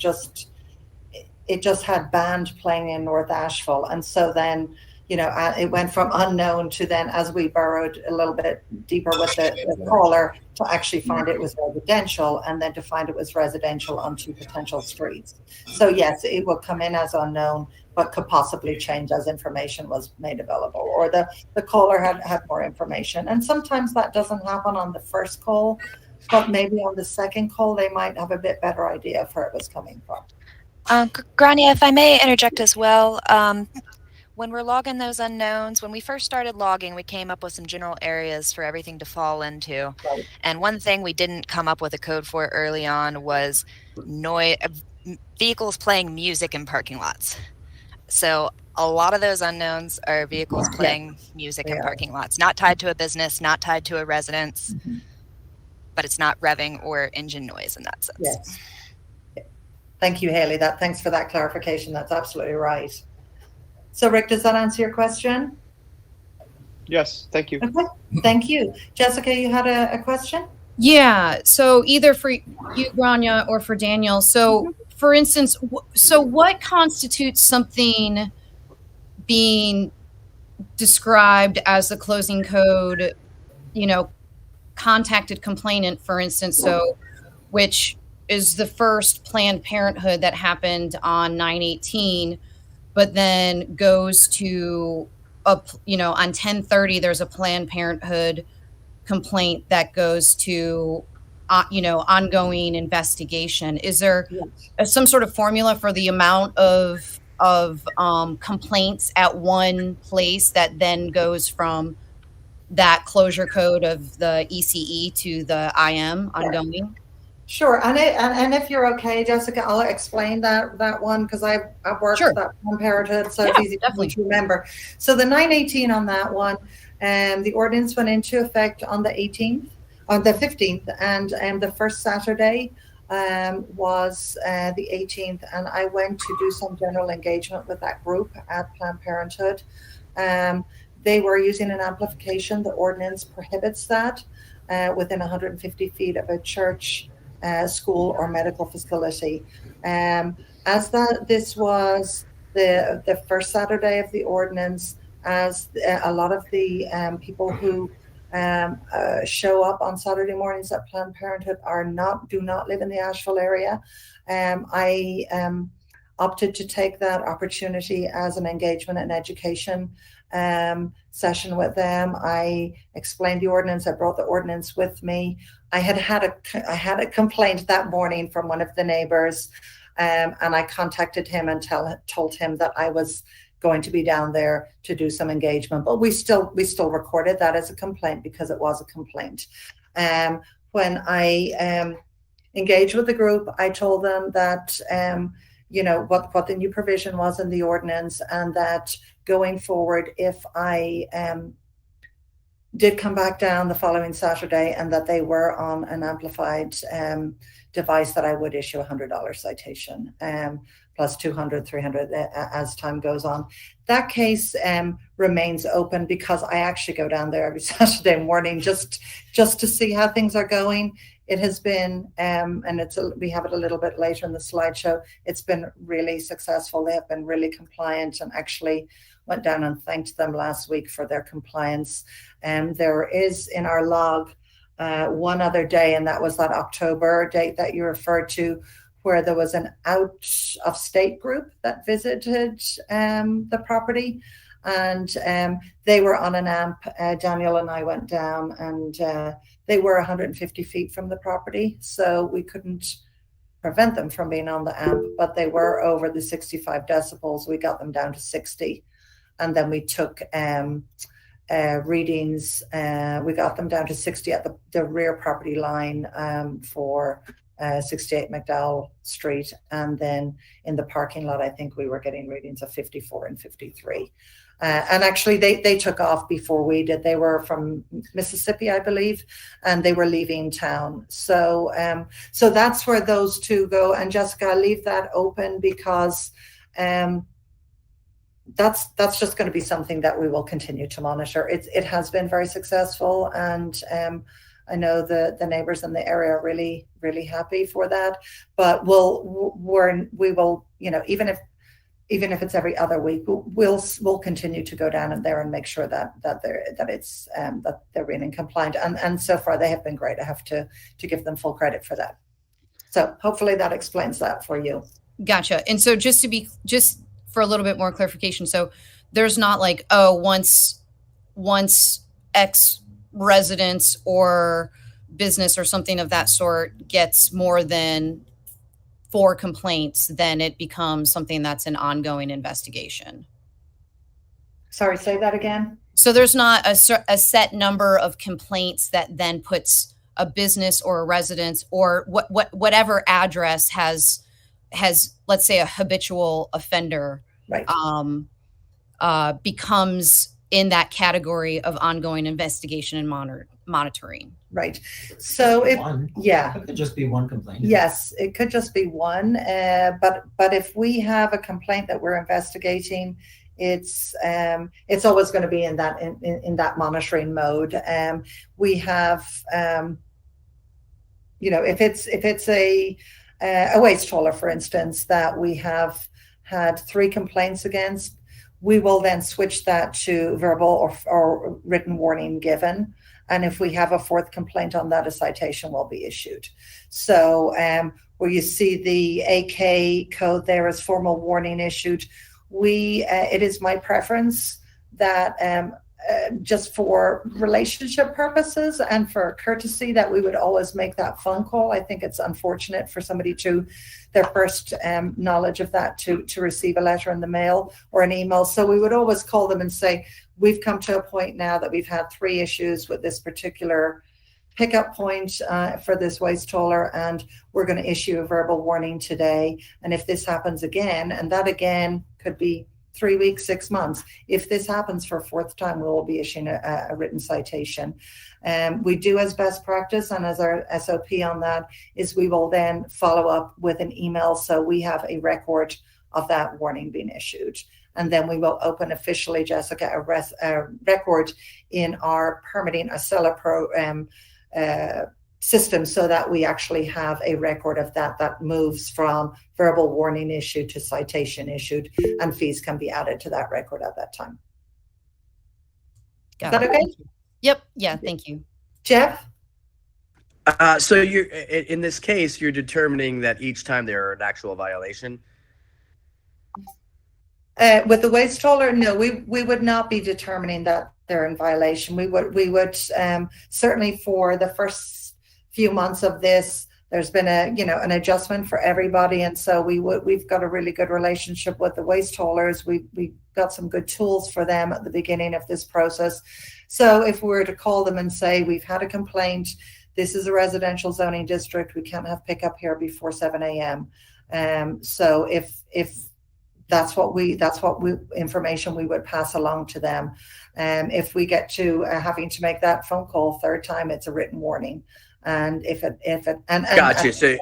it just had band playing in North Asheville, and so then it went from unknown to then, as we burrowed a little bit deeper with the caller, to actually find it was residential, and then to find it was residential on 2 potential streets. So yes, it will come in as unknown, but could possibly change as information was made available, or the caller had more information. And sometimes that doesn't happen on the first call, but maybe on the second call, they might have a bit better idea of where it was coming from. Grania, if I may interject as well, when we're logging those unknowns, when we first started logging, we came up with some general areas for everything to fall into. Right. And one thing we didn't come up with a code for early on was vehicles playing music in parking lots. So a lot of those unknowns are vehicles playing music in parking lots, not tied to a business, not tied to a residence, but it's not revving or engine noise in that sense. Yes. Thank you, Haley. Thanks for that clarification. That's absolutely right. So, Rick, does that answer your question? Yes, thank you. Okay, thank you. Jessica, you had a question? Yeah, so either for you, Grania, or for Daniel. So, for instance, what constitutes something being described as the closing code, contacted complainant, for instance, so which is the first Planned Parenthood that happened on 9/18, but then goes to on 10/30 there's a Planned Parenthood complaint that goes to ongoing investigation. Is there some sort of formula for the amount of complaints at one place that then goes from that closure code of the ECE to the IM ongoing? Sure, and if you're okay, Jessica, I'll explain that one, because I've worked with that one Parenthood, so it's easy for me to remember. So the 9/18 on that one, the ordinance went into effect on the 15th, and the first Saturday was the 18th, and I went to do some general engagement with that group at Planned Parenthood. They were using an amplification. The ordinance prohibits that within 150 feet of a church, school, or medical facility. This was the first Saturday of the ordinance, as a lot of the people who show up on Saturday mornings at Planned Parenthood do not live in the Asheville area. I opted to take that opportunity as an engagement and education session with them. I explained the ordinance. I brought the ordinance with me. I had a complaint that morning from one of the neighbors, and I contacted him and told him that I was going to be down there to do some engagement. But we still recorded that as a complaint because it was a complaint. When I engaged with the group, I told them that what the new provision was in the ordinance, and that going forward, if I did come back down the following Saturday and that they were on an amplified device, that I would issue a $100 citation, plus 200, 300 as time goes on. That case remains open, because I actually go down there every Saturday morning just to see how things are going. It has been, and we have it a little bit later in the slideshow, it's been really successful. They have been really compliant, and actually went down and thanked them last week for their compliance. There is in our log one other day, and that was that October date that you referred to, where there was an out-of-state group that visited the property. and they were on an AMP. Daniel and I went down, and they were 150 feet from the property, so we couldn't prevent them from being on the AMP, but they were over the 65 decibels. We got them down to 60, and then we took readings. We got them down to 60 at the rear property line for 68 McDowell Street, and then in the parking lot, I think we were getting readings of 54 and 53. And actually, they took off before we did. They were from Mississippi, I believe, and they were leaving town. So so that's where those two go. And Jessica, I'll leave that open because that's just going to be something that we will continue to monitor. It has been very successful, and I know the neighbors in the area are really, really happy for that. But we will, you know, even if it's every other week, we'll continue to go down in there and make sure that they're really compliant. And so far they have been great. I have to give them full credit for that. So hopefully that explains that for you. Gotcha. And so just for a little bit more clarification, so there's not like, oh, once X residents or business or something of that sort gets more than 4 complaints, then it becomes something that's an ongoing investigation. Sorry, say that again. So there's not a set number of complaints that then puts a business or a residence or whatever address has let's say a habitual offender, right, becomes in that category of ongoing investigation and monitoring. Right. So it could just be one complaint. Yes, it could just be one. But if we have a complaint that we're investigating, it's always going to be in that monitoring mode. We have, if it's a waste hauler, for instance, that we have had 3 complaints against, we will then switch that to verbal or written warning given. And if we have a 4th complaint on that, a citation will be issued. So where you see the AK code there as formal warning issued, it is my preference that just for relationship purposes and for courtesy that we would always make that phone call. I think it's unfortunate for somebody their first knowledge of that to receive a letter in the mail or an email. So we would always call them and say, we've come to a point now that we've had 3 issues with this particular pickup point for this waste hauler, and we're going to issue a verbal warning today. And if this happens again, and that again could be 3 weeks, 6 months, if this happens for a 4th time, we will be issuing a written citation. We do as best practice, and as our SOP on that is we will then follow up with an email so we have a record of that warning being issued. And then we will open officially, Jessica, a record in our permitting Acela program system so that we actually have a record of that moves from verbal warning issued to citation issued, and fees can be added to that record at that time. Is that okay? Yep. Yeah. Thank you. Jeff? So you're in this case, you're determining that each time they're an actual violation? With the waste hauler, no, we would not be determining that they're in violation. We would certainly for the first few months of this, there's been an adjustment for everybody, and so we've got a really good relationship with the waste haulers. We got some good tools for them at the beginning of this process. So if we were to call them and say we've had a complaint, this is a residential zoning district, we can't have pickup here before 7 a.m. So if that's what information we would pass along to them. If we get to having to make that phone call 3rd time, it's a written warning. And Gotcha. So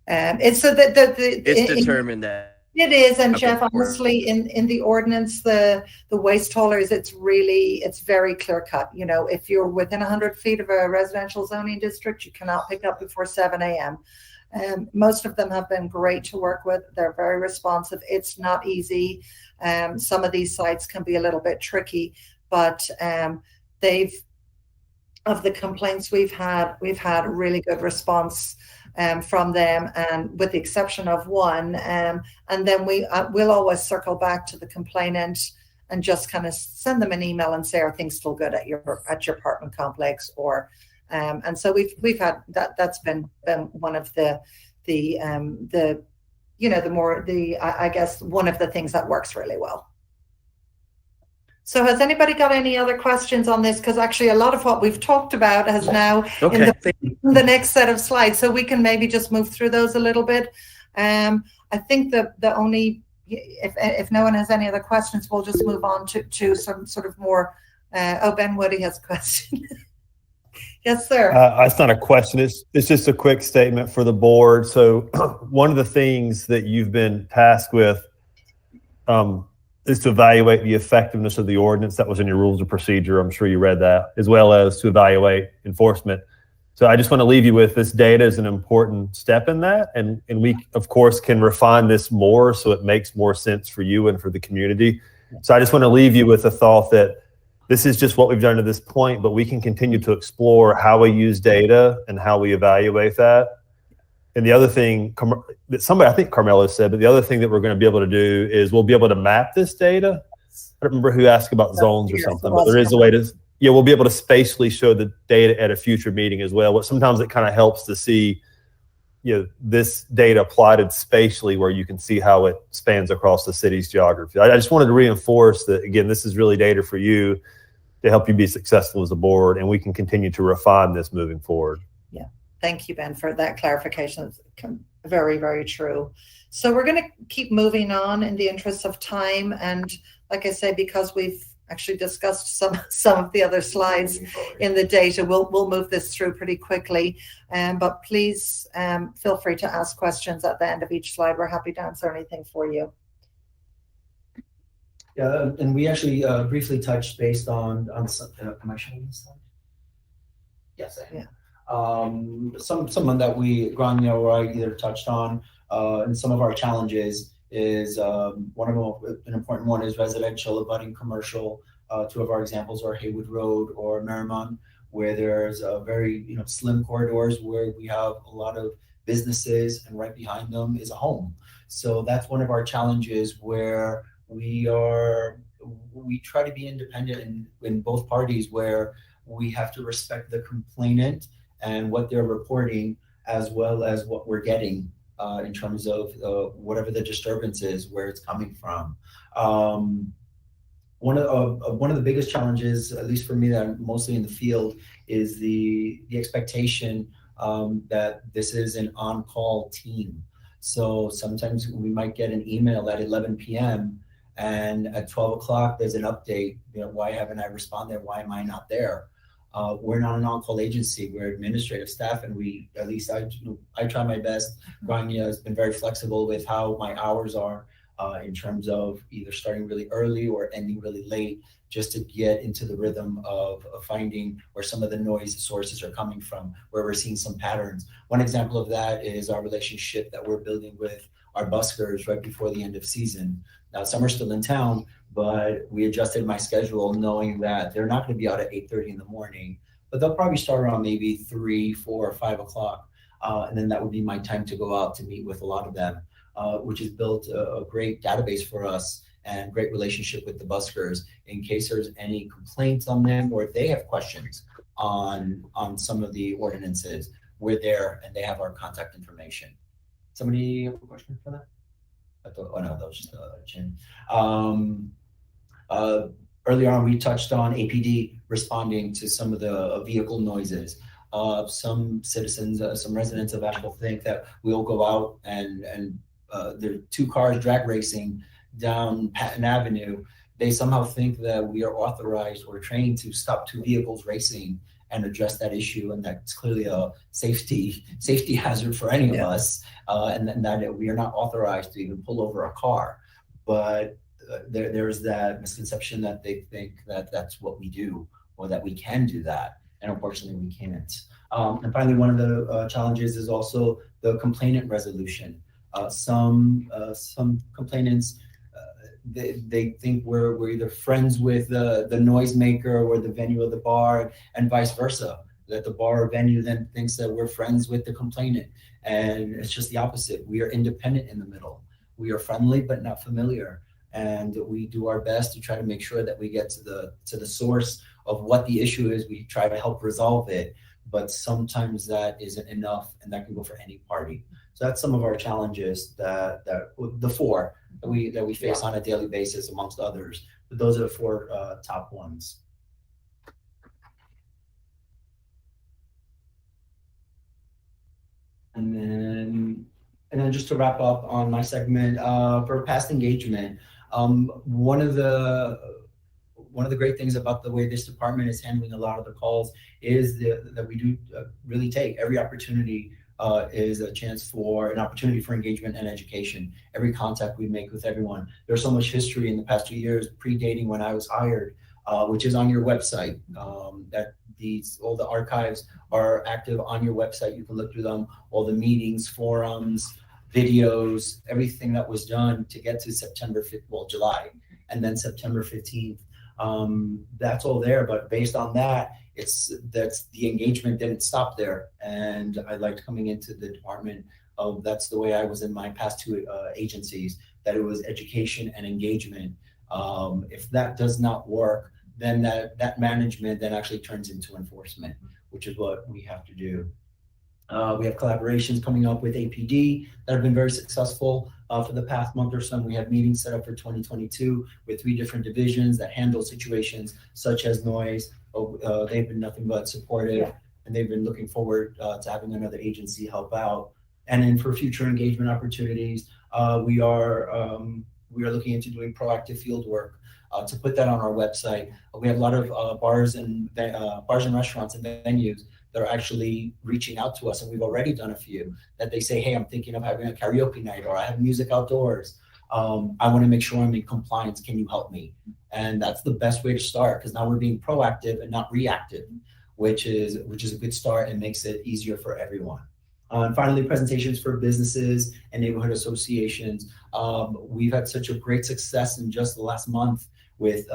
it's so that it's determined that it is. And Jeff, honestly, in the ordinance, the waste haulers, it's very clear cut. If you're within 100 feet of a residential zoning district, you cannot pick up before 7 a.m. Most of them have been great to work with. They're very responsive. It's not easy. Some of these sites can be a little bit tricky, but of the complaints we've had really good response. from them, and with the exception of one. And then we'll always circle back to the complainant and just kind of send them an email and say, are things still good at your apartment complex? Or and so we've had that. That's been one of I guess one of the things that works really well. So has anybody got any other questions on this? Because actually a lot of what we've talked about has now in the next set of slides. So we can maybe just move through those a little bit. I think the only, if no one has any other questions, we'll just move on to some sort of more, Ben Woody has a question. Yes, sir. It's not a question. It's just a quick statement for the board. So one of the things that you've been tasked with is to evaluate the effectiveness of the ordinance that was in your rules of procedure. I'm sure you read that, as well as to evaluate enforcement. So I just want to leave you with this data is an important step in that. And we, of course, can refine this more so it makes more sense for you and for the community. So I just want to leave you with the thought that this is just what we've done to this point, but we can continue to explore how we use data and how we evaluate that. And the other thing that somebody, I think Carmelo said, but the other thing that we're going to be able to do is we'll be able to map this data. I don't remember who asked about zones or something, but there is a way to, we'll be able to spatially show the data at a future meeting as well. But sometimes it kind of helps to see, this data plotted spatially where you can see how it spans across the city's geography. I just wanted to reinforce that, again, this is really data for you to help you be successful as a board, and we can continue to refine this moving forward. Yeah. Thank you, Ben, for that clarification. It's very, very true. So we're going to keep moving on in the interest of time. And like I say, because we've actually discussed some of the other slides in the data, we'll move this through pretty quickly. But please feel free to ask questions at the end of each slide. We're happy to answer anything for you. Yeah, and we actually briefly touched based on some, am I showing this slide? Yes, I am. Yeah. Someone that Grania or I either touched on, and some of our challenges is one of them, an important one is residential abutting commercial. Two of our examples are Haywood Road or Merrimon, where there's very slim corridors where we have a lot of businesses, and right behind them is a home. So that's one of our challenges where we try to be independent in both parties, where we have to respect the complainant and what they're reporting, as well as what we're getting in terms of whatever the disturbance is, where it's coming from. One of the biggest challenges, at least for me, that I'm mostly in the field, is the expectation that this is an on-call team. So sometimes we might get an email at 11 p.m. and at 12 o'clock there's an update. Why haven't I responded? Why am I not there? We're not an on-call agency. We're administrative staff, and I try my best. Grania has been very flexible with how my hours are in terms of either starting really early or ending really late, just to get into the rhythm of finding where some of the noise sources are coming from, where we're seeing some patterns. One example of that is our relationship that we're building with our buskers right before the end of season. Now, some are still in town, but we adjusted my schedule knowing that they're not going to be out at 8:30 in the morning, but they'll probably start around maybe 3, 4, or 5 o'clock. And then that would be my time to go out to meet with a lot of them, which has built a great database for us and great relationship with the buskers in case there's any complaints on them, or if they have questions on some of the ordinances. We're there and they have our contact information. Somebody have a question for that? Oh no, that was just Jim. Earlier on, we touched on APD responding to some of the vehicle noises. Some citizens, some residents of Asheville think that we'll go out and there are 2 cars drag racing down Patton Avenue. They somehow think that we are authorized or trained to stop 2 vehicles racing and address that issue, and that's clearly a safety hazard for any of us, and that we are not authorized to even pull over a car. But there's that misconception that they think that that's what we do, or that we can do that, and unfortunately we can't. And finally, one of the challenges is also the complainant resolution. Some complainants, they think we're either friends with the noisemaker or the venue of the bar, and vice versa. that the bar or venue then thinks that we're friends with the complainant. And it's just the opposite. We are independent in the middle. We are friendly, but not familiar. And we do our best to try to make sure that we get to the source of what the issue is. We try to help resolve it, but sometimes that isn't enough, and that can go for any party. So that's some of our challenges that the four that we face on a daily basis, amongst others. But those are the four top ones. And then just to wrap up on my segment, for past engagement, one of the great things about the way this department is handling a lot of the calls is that we do really take every opportunity is a chance for an opportunity for engagement and education. Every contact we make with everyone. There's so much history in the past 2 years, predating when I was hired, which is on your website. All the archives are active on your website. You can look through them, all the meetings, forums, videos, everything that was done to get to July, and then September 15th. That's all there, but based on that, that's the engagement didn't stop there. And I liked coming into the department that's the way I was in my past two agencies, that it was education and engagement. If that does not work, then that management then actually turns into enforcement, which is what we have to do. We have collaborations coming up with APD that have been very successful for the past month or so. We have meetings set up for 2022 with 3 different divisions that handle situations such as noise. They've been nothing but supportive, and they've been looking forward to having another agency help out. And then for future engagement opportunities, we are looking into doing proactive field work to put that on our website. We have a lot of bars and restaurants and venues that are actually reaching out to us, and we've already done a few that they say, hey, I'm thinking of having a karaoke night, or I have music outdoors. I want to make sure I'm in compliance. Can you help me? And that's the best way to start, because now we're being proactive and not reactive, which is a good start and makes it easier for everyone. And finally, presentations for businesses and neighborhood associations. We've had such a great success in just the last month with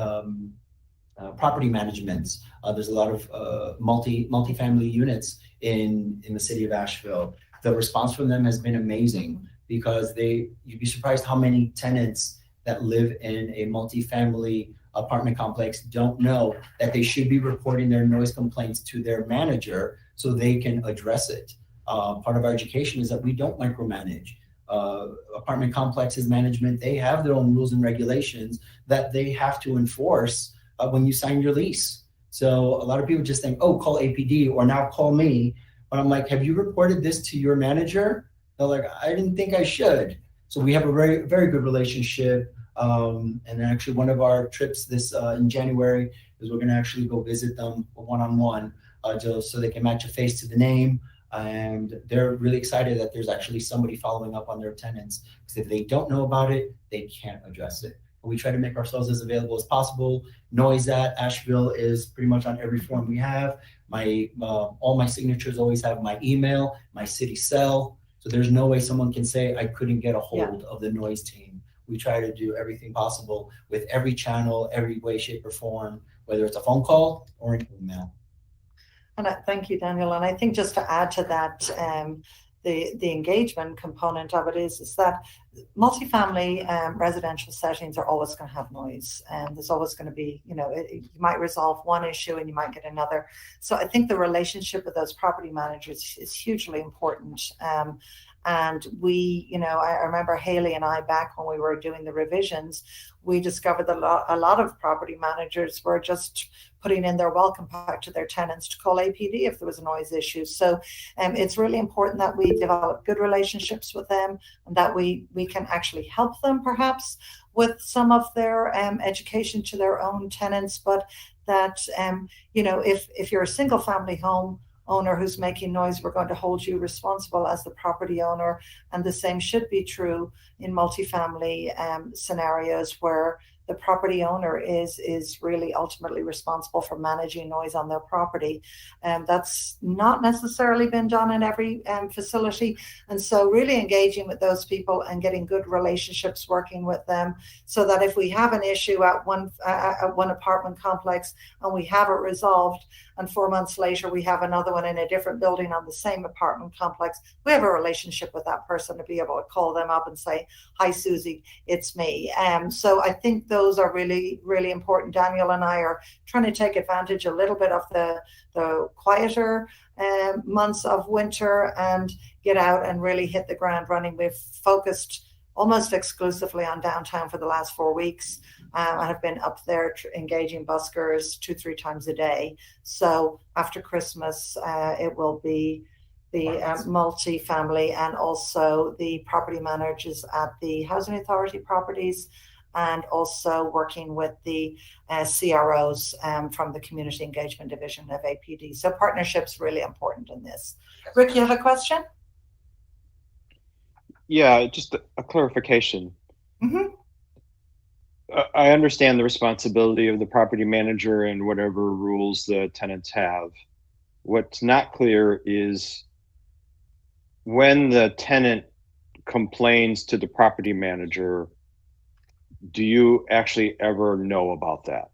property management. There's a lot of multi-family units in the city of Asheville. The response from them has been amazing, because you'd be surprised how many tenants that live in a multi-family apartment complex don't know that they should be reporting their noise complaints to their manager so they can address it. Part of our education is that we don't micromanage. Apartment complexes management, they have their own rules and regulations that they have to enforce when you sign your lease. So a lot of people just think, oh, call APD or now call me. But I'm like, have you reported this to your manager? They're like, I didn't think I should. So we have a very, very good relationship. And actually one of our trips in January is we're going to actually go visit them one-on-one just so they can match a face to the name. And they're really excited that there's actually somebody following up on their tenants, because if they don't know about it, they can't address it. But we try to make ourselves as available as possible. Noise at Asheville is pretty much on every form we have. All my signatures always have my email, my city cell. So there's no way someone can say I couldn't get a hold of the noise team. We try to do everything possible with every channel, every way, shape, or form, whether it's a phone call or an email. And thank you, Daniel. And I think just to add to that, the engagement component of it is that multifamily residential settings are always going to have noise, and there's always going to be, you might resolve one issue and you might get another. So I think the relationship with those property managers is hugely important. And we, I remember Haley and I, back when we were doing the revisions, we discovered that a lot of property managers were just putting in their welcome pack to their tenants to call APD if there was a noise issue. So it's really important that we develop good relationships with them, and that we can actually help them perhaps with some of their education to their own tenants. But that, if you're a single family home owner who's making noise, we're going to hold you responsible as the property owner. And the same should be true in multifamily scenarios where the property owner is really ultimately responsible for managing noise on their property. And that's not necessarily been done in every facility. And so really engaging with those people and getting good relationships, working with them, so that if we have an issue at one apartment complex and we have it resolved, and 4 months later we have another one in a different building on the same apartment complex, we have a relationship with that person to be able to call them up and say, "Hi, Susie, it's me." So I think those are really, really important. Daniel and I are trying to take advantage a little bit of the quieter months of winter and get out and really hit the ground running. We've focused almost exclusively on downtown for the last 4 weeks. I have been up there engaging buskers 2-3 times a day. So after Christmas, it will be the multi-family and also the property managers at the Housing Authority properties, and also working with the CROs from the Community Engagement Division of APD. So partnership's really important in this. Rick, you have a question? Yeah, just a clarification. Mm-hmm. I understand the responsibility of the property manager and whatever rules the tenants have. What's not clear is when the tenant complains to the property manager, do you actually ever know about that?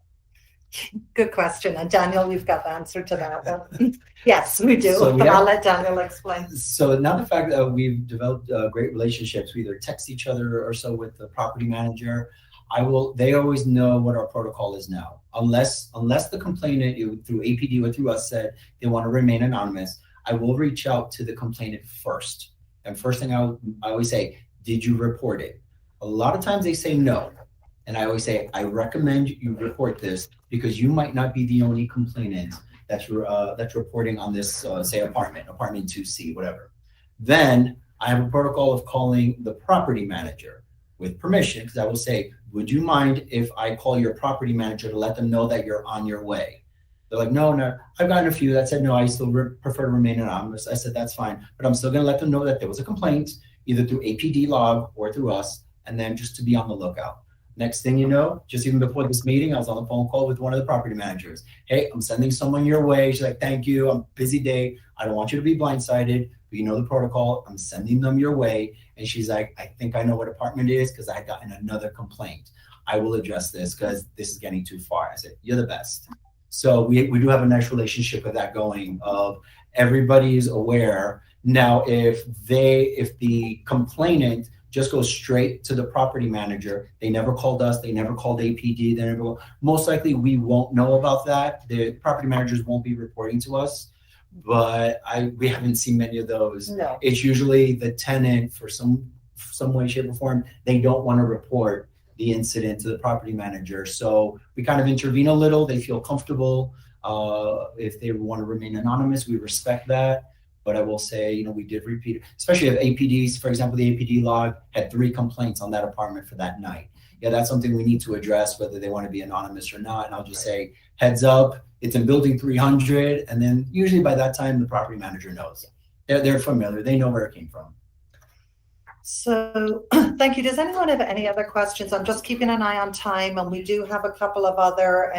Good question. And Daniel, you've got the answer to that one. Yes, we do. So I'll let Daniel explain. So now the fact that we've developed great relationships, we either text each other or so with the property manager, they always know what our protocol is now. Unless the complainant through APD or through us said they want to remain anonymous, I will reach out to the complainant first. And first thing I always say, did you report it? A lot of times they say no. And I always say, I recommend you report this because you might not be the only complainant that's reporting on this, say, apartment 2C, whatever. Then I have a protocol of calling the property manager with permission, because I will say, would you mind if I call your property manager to let them know that you're on your way? They're like, no. I've gotten a few that said, no, I still prefer to remain anonymous. I said, that's fine. But I'm still going to let them know that there was a complaint, either through APD log or through us, and then just to be on the lookout. Next thing you know, just even before this meeting, I was on the phone call with one of the property managers. Hey, I'm sending someone your way. She's like, thank you. I'm busy day. I don't want you to be blindsided, but you know the protocol. I'm sending them your way. And she's like, I think I know what apartment it is because I had gotten another complaint. I will address this because this is getting too far. I said, you're the best. So we do have a nice relationship with that going of everybody's aware. Now, if the complainant just goes straight to the property manager, they never called us, they never called APD, most likely we won't know about that. The property managers won't be reporting to us, but we haven't seen many of those. No. It's usually the tenant for some way, shape, or form, they don't want to report the incident to the property manager. So we kind of intervene a little. They feel comfortable. If they want to remain anonymous, we respect that. But I will say, we did repeat it, especially if APDs, for example, the APD log had 3 complaints on that apartment for that night. Yeah, that's something we need to address, whether they want to be anonymous or not. And I'll just say, heads up, it's in building 300. And then usually by that time, the property manager knows. They're familiar. They know where it came from. So thank you. Does anyone have any other questions? I'm just keeping an eye on time, and we do have a couple of other,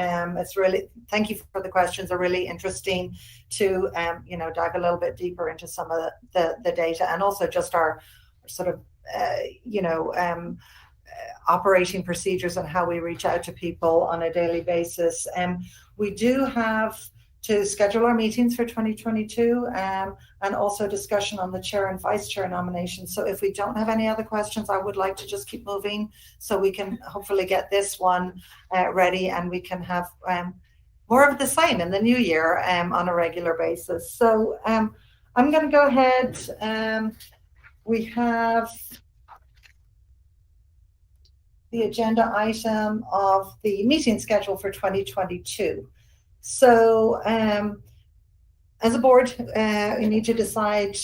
thank you for the questions. They're really interesting to, dive a little bit deeper into some of the data, and also just our sort of, operating procedures and how we reach out to people on a daily basis. We do have to schedule our meetings for 2022 and also discussion on the chair and vice chair nominations. So if we don't have any other questions, I would like to just keep moving so we can hopefully get this one ready, and we can have more of the same in the new year on a regular basis. So I'm going to go ahead. We have the agenda item of the meeting schedule for 2022. So as a board, you need to decide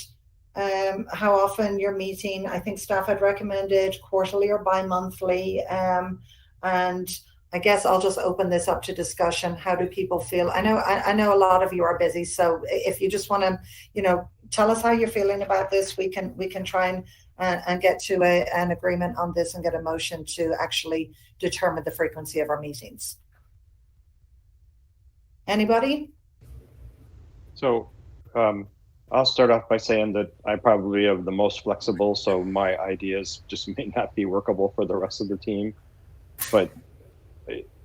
how often you're meeting. I think staff had recommended quarterly or bi-monthly. And I guess I'll just open this up to discussion. How do people feel? I know a lot of you are busy. So if you just want to, tell us how you're feeling about this, we can try and and get to an agreement on this and get a motion to actually determine the frequency of our meetings. Anybody? So I'll start off by saying that I probably am the most flexible, so my ideas just may not be workable for the rest of the team. But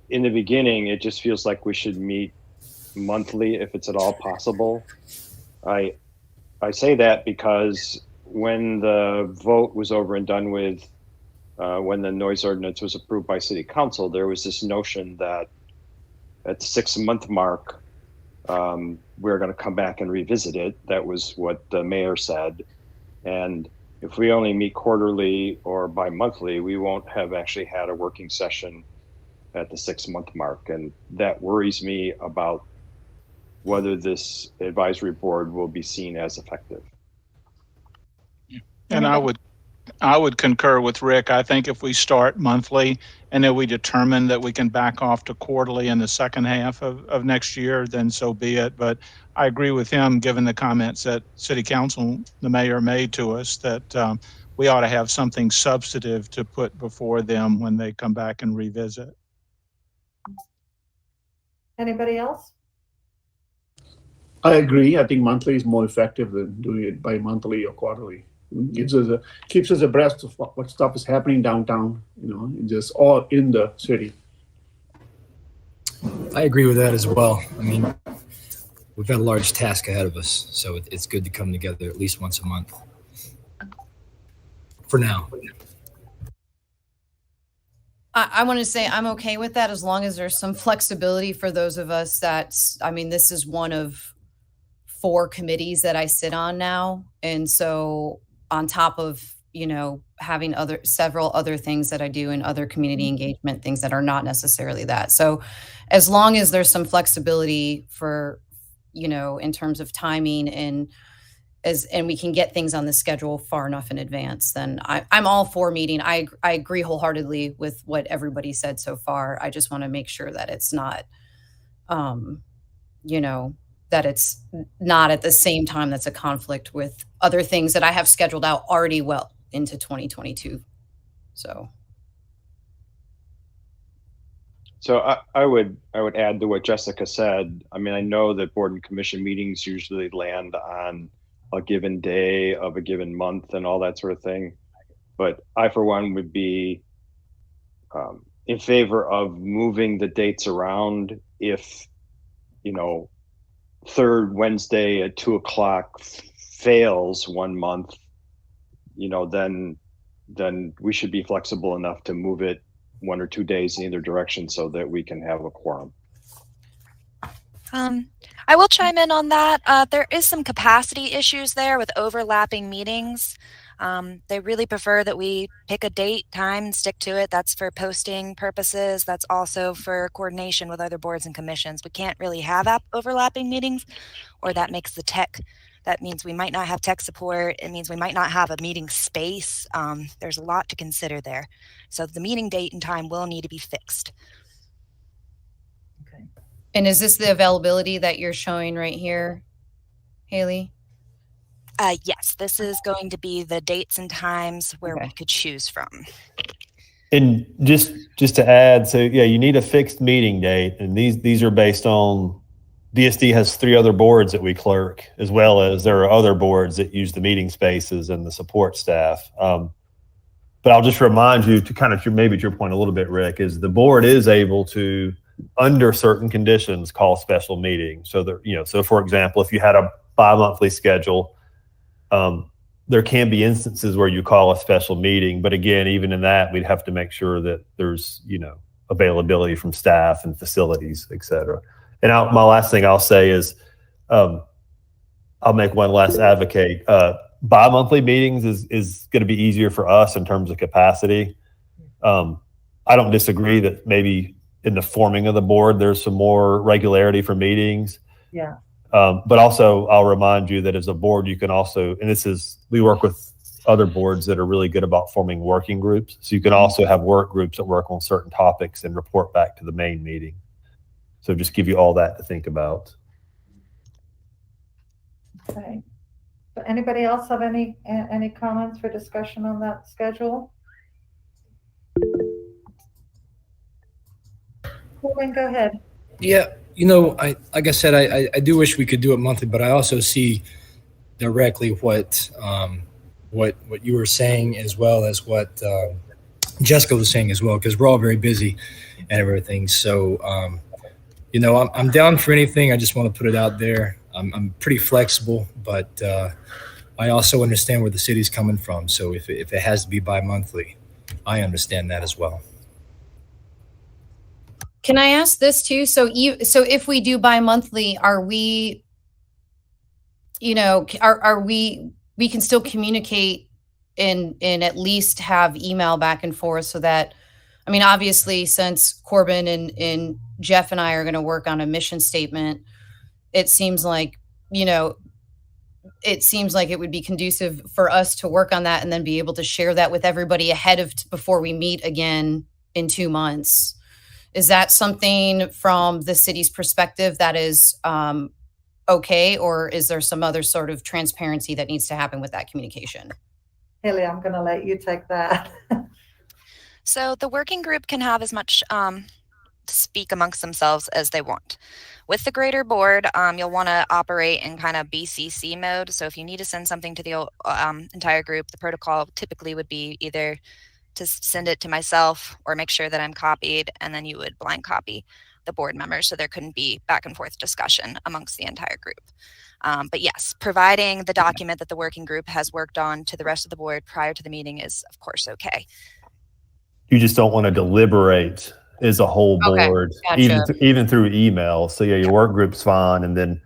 in the beginning, it just feels like we should meet monthly if it's at all possible. I say that because when the vote was over and done with, when the noise ordinance was approved by City Council, there was this notion that at the 6-month mark, we're going to come back and revisit it. That was what the mayor said. And if we only meet quarterly or bi-monthly, we won't have actually had a working session at the 6-month mark. And that worries me about whether this advisory board will be seen as effective. And I would concur with Rick. I think if we start monthly and then we determine that we can back off to quarterly in the second half of next year, then so be it. But I agree with him, given the comments that City Council, the mayor made to us, that we ought to have something substantive to put before them when they come back and revisit. Anybody else? I agree. I think monthly is more effective than doing it bi-monthly or quarterly. It keeps us abreast of what stuff is happening downtown, just all in the city. I agree with that as well. I mean, we've got a large task ahead of us, so it's good to come together at least once a month. For now. I want to say I'm okay with that as long as there's some flexibility for those of us this is one of 4 committees that I sit on now. And so on top of, having several other things that I do in other community engagement, things that are not necessarily that. So as long as there's some flexibility for, in terms of timing and we can get things on the schedule far enough in advance, then I'm all for meeting. I agree wholeheartedly with what everybody said so far. I just want to make sure that it's not, that it's not at the same time that's a conflict with other things that I have scheduled out already well into 2022. So I would add to what Jessica said. I mean, I know that board and commission meetings usually land on a given day of a given month and all that sort of thing. But I, for one, would be in favor of moving the dates around if, 3rd Wednesday at 2:00 fails one month, then we should be flexible enough to move it 1 or 2 days in either direction so that we can have a quorum. I will chime in on that. There is some capacity issues there with overlapping meetings. They really prefer that we pick a date, time, and stick to it. That's for posting purposes. That's also for coordination with other boards and commissions. We can't really have overlapping meetings, or that makes that means we might not have tech support. It means we might not have a meeting space. There's a lot to consider there. So the meeting date and time will need to be fixed. Okay. And is this the availability that you're showing right here, Haley? Yes, this is going to be the dates and times where we could choose from. And just to add, so yeah, you need a fixed meeting date, and these are based on DSD has 3 other boards that we clerk, as well as there are other boards that use the meeting spaces and the support staff. But I'll just remind you to kind of maybe to your point a little bit, Rick, is the board is able to, under certain conditions, call special meetings. So that, so for example, if you had a bi-monthly schedule, there can be instances where you call a special meeting, but again, even in that, we'd have to make sure that there's, availability from staff and facilities, et cetera. And my last thing I'll say is, I'll make one last advocate. Bi-monthly meetings is going to be easier for us in terms of capacity. I don't disagree that maybe in the forming of the board, there's some more regularity for meetings. Yeah. But also, I'll remind you that as a board, you can also, and we work with other boards that are really good about forming working groups. So you can also have work groups that work on certain topics and report back to the main meeting. So just give you all that to think about. Okay. Anybody else have any comments for discussion on that schedule? Corbin, go ahead. Yeah, like I said, I do wish we could do it monthly, but I also see directly what you were saying, as well as what Jessica was saying as well, because we're all very busy and everything. So, I'm down for anything. I just want to put it out there. I'm pretty flexible, but I also understand where the city's coming from. So if it has to be bi-monthly, I understand that as well. Can I ask this too? So if we do bi-monthly, are we, are we can still communicate and at least have email back and forth, so that, I mean, obviously, since Corbin and Jeff and I are going to work on a mission statement, it seems like it would be conducive for us to work on that and then be able to share that with everybody ahead of before we meet again in 2 months. Is that something from the city's perspective that is okay, or is there some other sort of transparency that needs to happen with that communication? Haley, I'm going to let you take that. So the working group can have as much to speak amongst themselves as they want. With the greater board, you'll want to operate in kind of BCC mode. So if you need to send something to the entire group, the protocol typically would be either to send it to myself or make sure that I'm copied, and then you would blind copy the board members so there couldn't be back and forth discussion amongst the entire group. But yes, providing the document that the working group has worked on to the rest of the board prior to the meeting is, of course, okay. You just don't want to deliberate as a whole board, gotcha. even through email. So yeah, your work group's fine, and then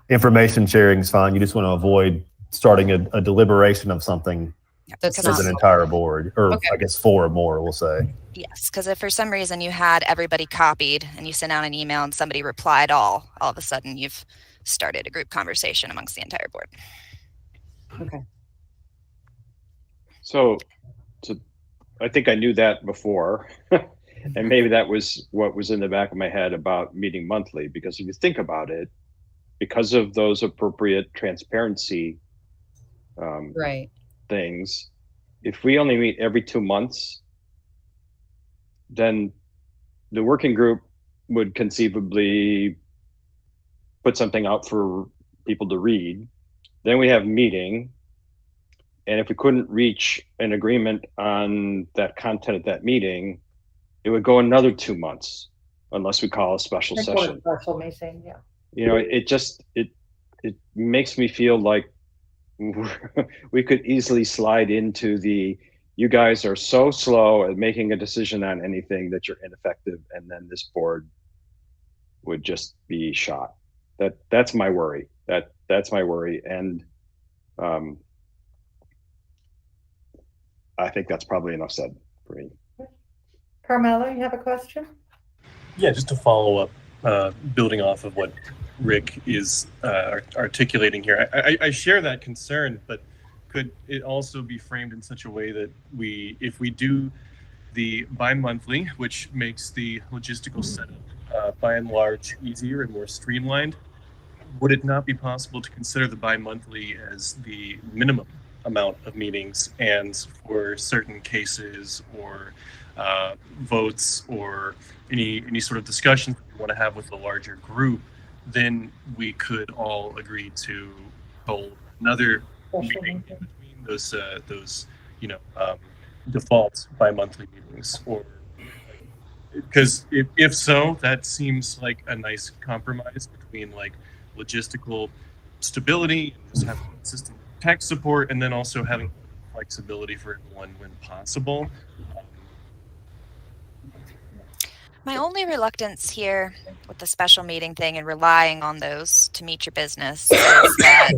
information sharing is fine. You just want to avoid starting a deliberation of something That's as an entire board, or I guess 4 or more, we'll say. Yes, because if for some reason you had everybody copied and you sent out an email and somebody replied all of a sudden you've started a group conversation amongst the entire board. Okay. So I think I knew that before, and maybe that was what was in the back of my head about meeting monthly, because if you think about it, because of those appropriate transparency Right. things, if we only meet every 2 months, then the working group would conceivably put something out for people to read. Then we have meeting. And if we couldn't reach an agreement on that content at that meeting, it would go another 2 months unless we call a special session. Special meeting, yeah. It makes me feel like we could easily slide into you guys are so slow at making a decision on anything that you're ineffective, and then this board would just be shot. That's my worry. That's my worry. And I think that's probably enough said for me. Carmelo, you have a question? Yeah, just to follow up, building off of what Rick is articulating here. I share that concern, but could it also be framed in such a way that if we do the bi-monthly, which makes the logistical setup by and large easier and more streamlined, would it not be possible to consider the bi-monthly as the minimum amount of meetings, and for certain cases or votes or any sort of discussion that we want to have with a larger group, then we could all agree to hold another meeting in between those default bi-monthly meetings? Or because if so, that seems like a nice compromise between like logistical stability and just having consistent tech support, and then also having flexibility for everyone when possible. My only reluctance here with the special meeting thing and relying on those to meet your business is that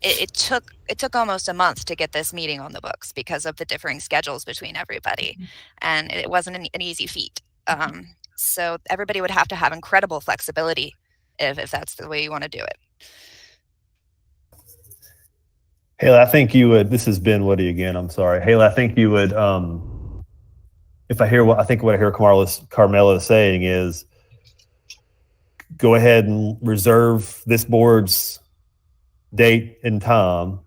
it took almost a month to get this meeting on the books because of the differing schedules between everybody, and it wasn't an easy feat. So everybody would have to have incredible flexibility if that's the way you want to do it. Haley, I think you would, this is Ben Woody again, I'm sorry. Haley, I think you would, if I hear what I hear Carmelo saying is, go ahead and reserve this board's date and time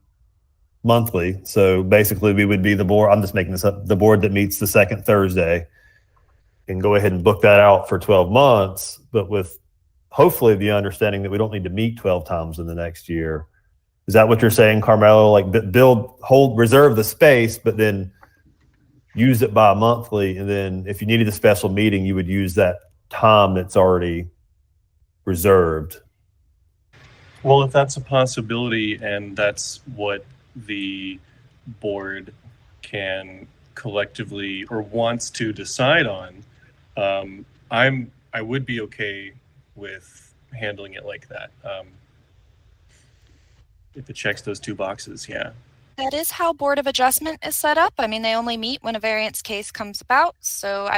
monthly. So basically we would be the board, I'm just making this up, the board that meets the second Thursday, and go ahead and book that out for 12 months, but with hopefully the understanding that we don't need to meet 12 times in the next year. Is that what you're saying, Carmelo? Like reserve the space, but then use it bi-monthly, and then if you needed a special meeting, you would use that time that's already reserved. Well, if that's a possibility and that's what the board can collectively or wants to decide on, I would be okay with handling it like that. If it checks those two boxes, yeah. That is how Board of Adjustment is set up. I mean, they only meet when a variance case comes about. So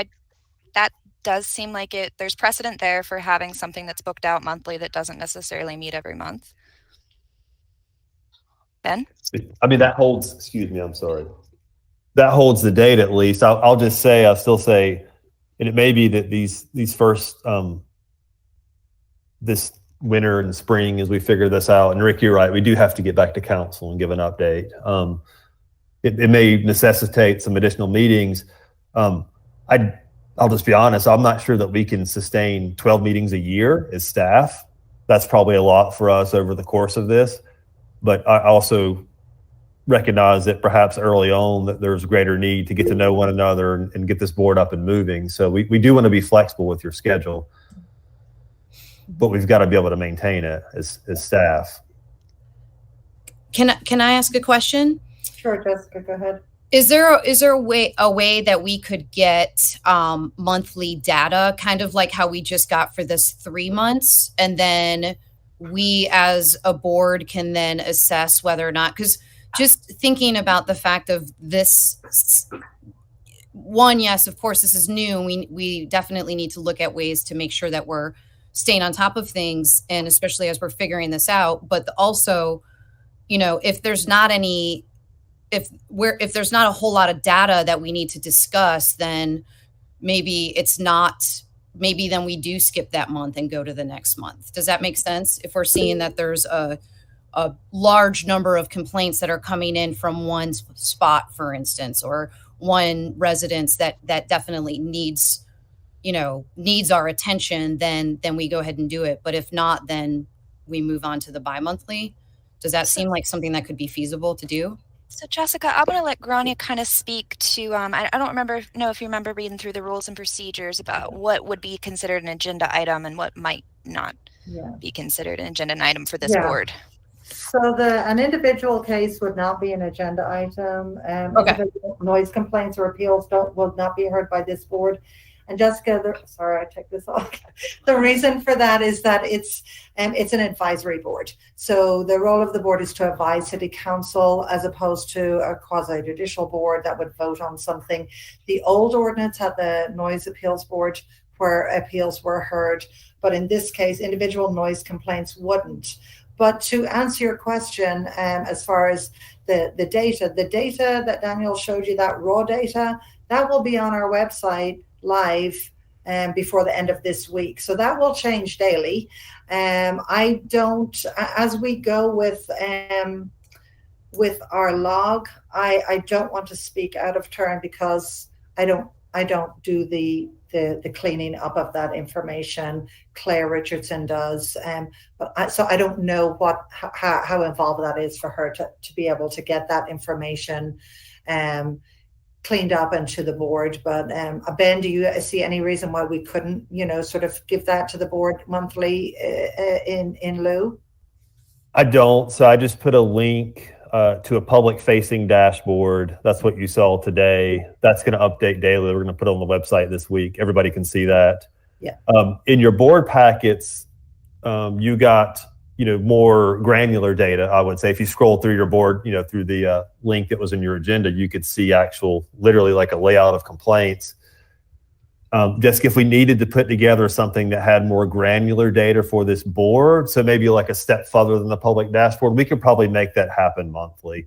that does seem like there's precedent there for having something that's booked out monthly that doesn't necessarily meet every month. Ben? I mean, that holds, excuse me, I'm sorry. That holds the date at least. I'll just say, I'll still say, and it may be that these first, this winter and spring as we figure this out, and Rick, you're right, we do have to get back to council and give an update. It may necessitate some additional meetings. I'll just be honest, I'm not sure that we can sustain 12 meetings a year as staff. That's probably a lot for us over the course of this. But I also recognize that perhaps early on that there's greater need to get to know one another and get this board up and moving. So we do want to be flexible with your schedule, but we've got to be able to maintain it as staff. Can I ask a question? Sure, Jessica, go ahead. Is there a way that we could get monthly data, kind of like how we just got for this 3 months, and then we as a board can then assess whether or not, because just thinking about the fact of this one, yes, of course, this is new. We definitely need to look at ways to make sure that we're staying on top of things, and especially as we're figuring this out. But also, if there's not if there's not a whole lot of data that we need to discuss, then maybe then we do skip that month and go to the next month. Does that make sense? If we're seeing that there's a large number of complaints that are coming in from one spot, for instance, or one residence that definitely needs our attention, then we go ahead and do it. But if not, then we move on to the bi-monthly. Does that seem like something that could be feasible to do? So Jessica, I'm going to let Grania kind of speak to, I don't know if you remember reading through the rules and procedures about what would be considered an agenda item and what might not be considered an agenda item for this board. So an individual case would not be an agenda item. Noise complaints or appeals will not be heard by this board. And Jessica, sorry, I took this off. The reason for that is that it's an advisory board. So the role of the board is to advise city council as opposed to a quasi-judicial board that would vote on something. The old ordinance had the noise appeals board where appeals were heard, but in this case, individual noise complaints wouldn't. But to answer your question, as far as the data that Daniel showed you, that raw data, that will be on our website live before the end of this week. So that will change daily. I don't, as we go with our log, I don't want to speak out of turn because I don't do the cleaning up of that information. Claire Richardson does. So I don't know how involved that is for her to be able to get that information cleaned up into the board. But Ben, do you see any reason why we couldn't, sort of give that to the board monthly in lieu? I don't. So I just put a link to a public facing dashboard. That's what you saw today. That's going to update daily. We're going to put it on the website this week. Everybody can see that. Yeah. In your board packets, you got more granular data. I would say if you scroll through your board, through the link that was in your agenda, you could see literally like a layout of complaints. Just if we needed to put together something that had more granular data for this board, so maybe like a step further than the public dashboard, we could probably make that happen monthly.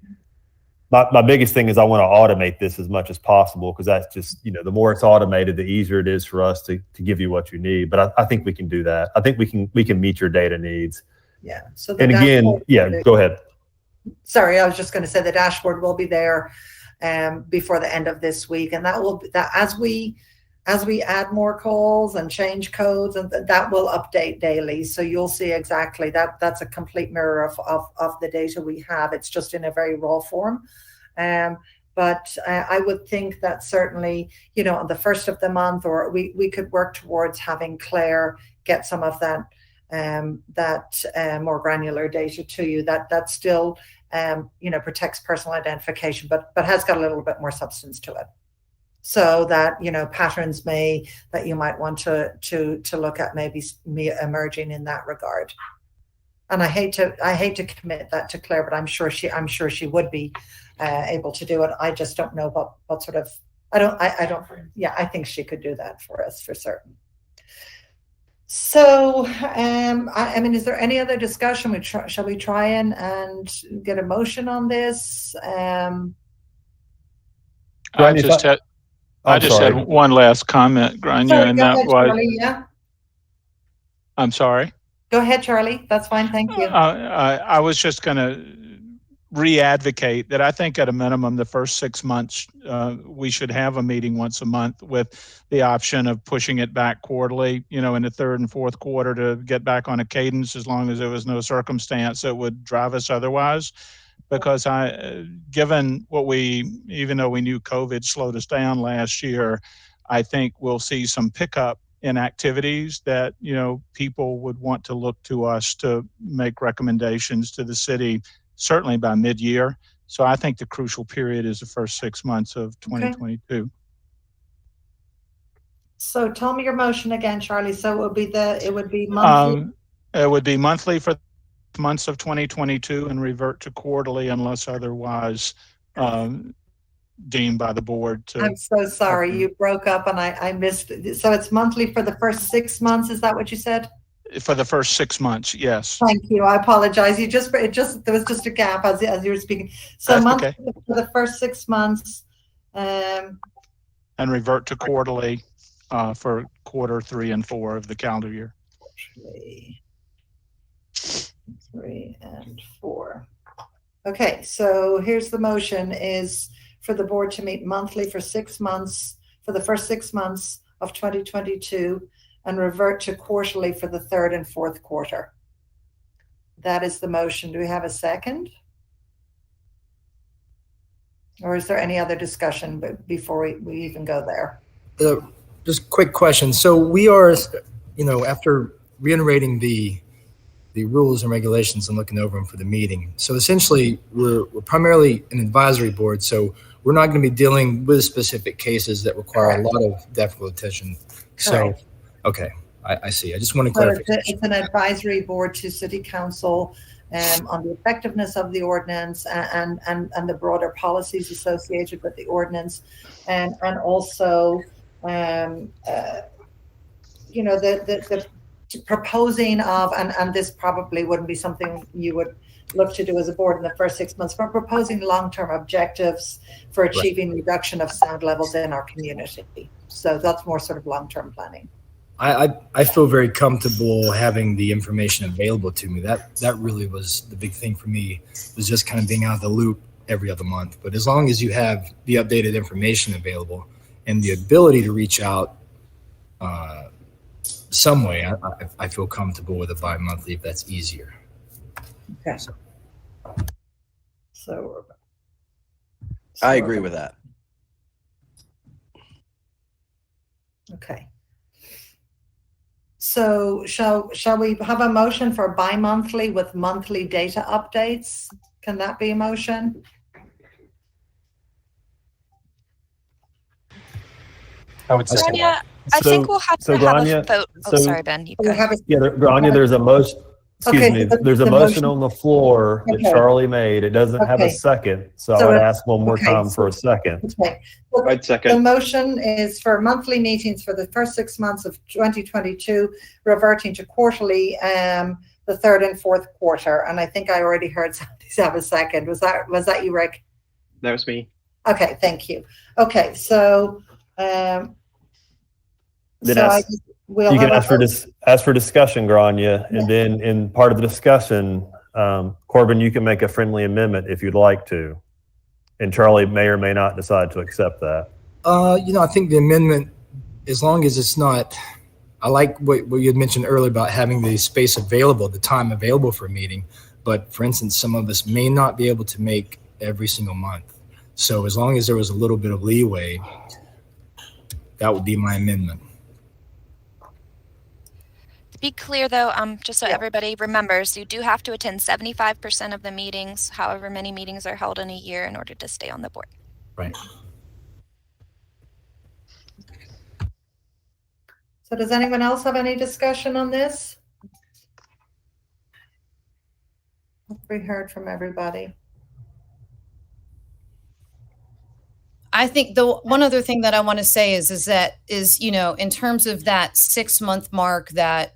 My biggest thing is I want to automate this as much as possible, because that's just, the more it's automated, the easier it is for us to give you what you need. But I think we can do that. I think we can meet your data needs. Yeah. So and again, go ahead. sorry, I was just going to say the dashboard will be there before the end of this week, and that will that as we add more calls and change codes, and that will update daily. So you'll see exactly that. That's a complete mirror of the data we have. It's just in a very raw form. But I would think that certainly, you know, on the first of the month, or we could work towards having Claire get some of that more granular data to you. That still, you know, protects personal identification, but has got a little bit more substance to it. So that, you know, patterns that you might want to look at maybe emerging in that regard. And I hate to commit that to Claire, but I'm sure she would be able to do it. I just don't know what sort of, I think she could do that for us for certain. So, I mean, is there any other discussion? Shall we try and get a motion on this? I just had one last comment, Grania, and that was. Charlie, yeah. I'm sorry. Go ahead, Charlie. That's fine. Thank you. I was just going to re-advocate that I think at a minimum the first 6 months we should have a meeting once a month with the option of pushing it back quarterly, you know, in the third and fourth quarter to get back on a cadence, as long as there was no circumstance that would drive us otherwise. Because given even though we knew COVID slowed us down last year, I think we'll see some pickup in activities that, you know, people would want to look to us to make recommendations to the city, certainly by mid-year. So I think the crucial period is the first 6 months of 2022. Okay. So tell me your motion again, Charlie. So it would be monthly. It would be monthly for months of 2022 and revert to quarterly unless otherwise deemed by the board to. I'm so sorry, you broke up and I missed it. So it's monthly for the first 6 months, is that what you said? For the first 6 months, yes. Thank you. I apologize. There was just a gap as you were speaking. So that's monthly okay. For the first 6 months. And revert to quarterly for quarter 3 and 4 of the calendar year. 3 and 4. Okay, so here's the motion is for the board to meet monthly for 6 months, for the first 6 months of 2022, and revert to quarterly for the third and fourth quarter. That is the motion. Do we have a second? Or is there any other discussion before we even go there? Just a quick question. So we are, you know, after reiterating the rules and regulations and looking over them for the meeting. So essentially, we're primarily an advisory board, so we're not going to be dealing with specific cases that require a lot of depth attention. So, okay, I see. I just want to clarify. It's an advisory board to City Council on the effectiveness of the ordinance and the broader policies associated with the ordinance, and also, you know, the proposing of, and this probably wouldn't be something you would look to do as a board in the first 6 months, but proposing long-term objectives for achieving reduction of sound levels in our community. So that's more sort of long-term planning. I feel very comfortable having the information available to me. That really was the big thing for me, was just kind of being out of the loop every other month. But as long as you have the updated information available and the ability to reach out some way, I feel comfortable with a bi-monthly if that's easier. Okay. So I agree with that. Okay. So shall we have a motion for bi-monthly with monthly data updates? Can that be a motion? I would say. Grania, I think we'll have to have a vote. Oh, sorry, Ben. You go. Grania, there's a motion. Excuse me. There's a motion on the floor that Charlie made. It doesn't have a second, so I would ask one more time for a second. Okay. I'd second. The motion is for monthly meetings for the first 6 months of 2022, reverting to quarterly the third and fourth quarter. And I think I already heard somebody have a second. Was that you, Rick? That was me. Okay, thank you. Okay, so You can ask for discussion, Grania, and then in part of the discussion, Corbin, you can make a friendly amendment if you'd like to, and Charlie may or may not decide to accept that. I think the amendment, as long as it's not, I like what you had mentioned earlier about having the space available, the time available for a meeting. But for instance, some of us may not be able to make every single month. So as long as there was a little bit of leeway, that would be my amendment. To be clear, though, just so everybody remembers, you do have to attend 75% of the meetings, however many meetings are held in a year, in order to stay on the board. Right. So does anyone else have any discussion on this? We heard from everybody. I think the one other thing that I want to say is in terms of that 6-month mark that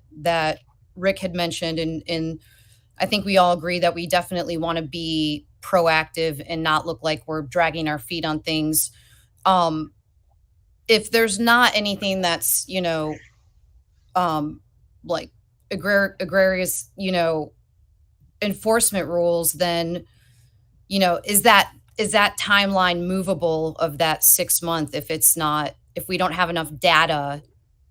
Rick had mentioned, and I think we all agree that we definitely want to be proactive and not look like we're dragging our feet on things. If there's not anything that's, like agrarious, enforcement rules, then, is that timeline movable of that 6 month if we don't have enough data,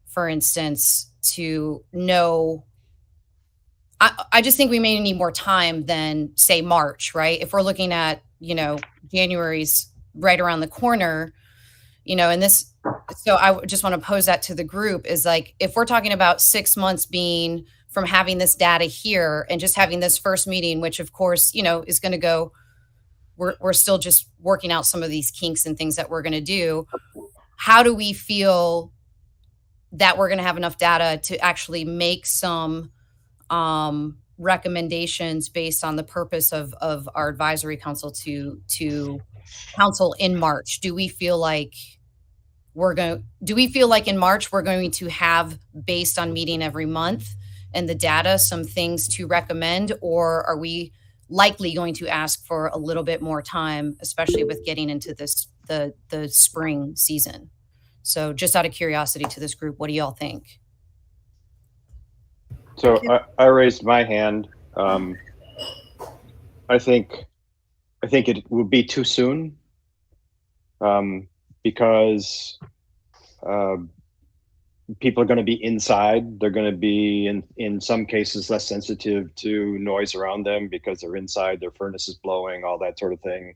for instance, to know? I just think we may need more time than, say, March, right? If we're looking at, January's right around the corner, and this, so I just want to pose that to the group is like, if we're talking about 6 months being from having this data here and just having this first meeting, which of course, is going to go, we're still just working out some of these kinks and things that we're going to do. How do we feel that we're going to have enough data to actually make some recommendations based on the purpose of our advisory council to council in March? Do we feel like in March we're going to have, based on meeting every month and the data, some things to recommend, or are we likely going to ask for a little bit more time, especially with getting into the spring season? So just out of curiosity to this group, what do y'all think? So I raised my hand. I think it would be too soon, because people are going to be inside. They're going to be in some cases less sensitive to noise around them because they're inside, their furnace is blowing, all that sort of thing.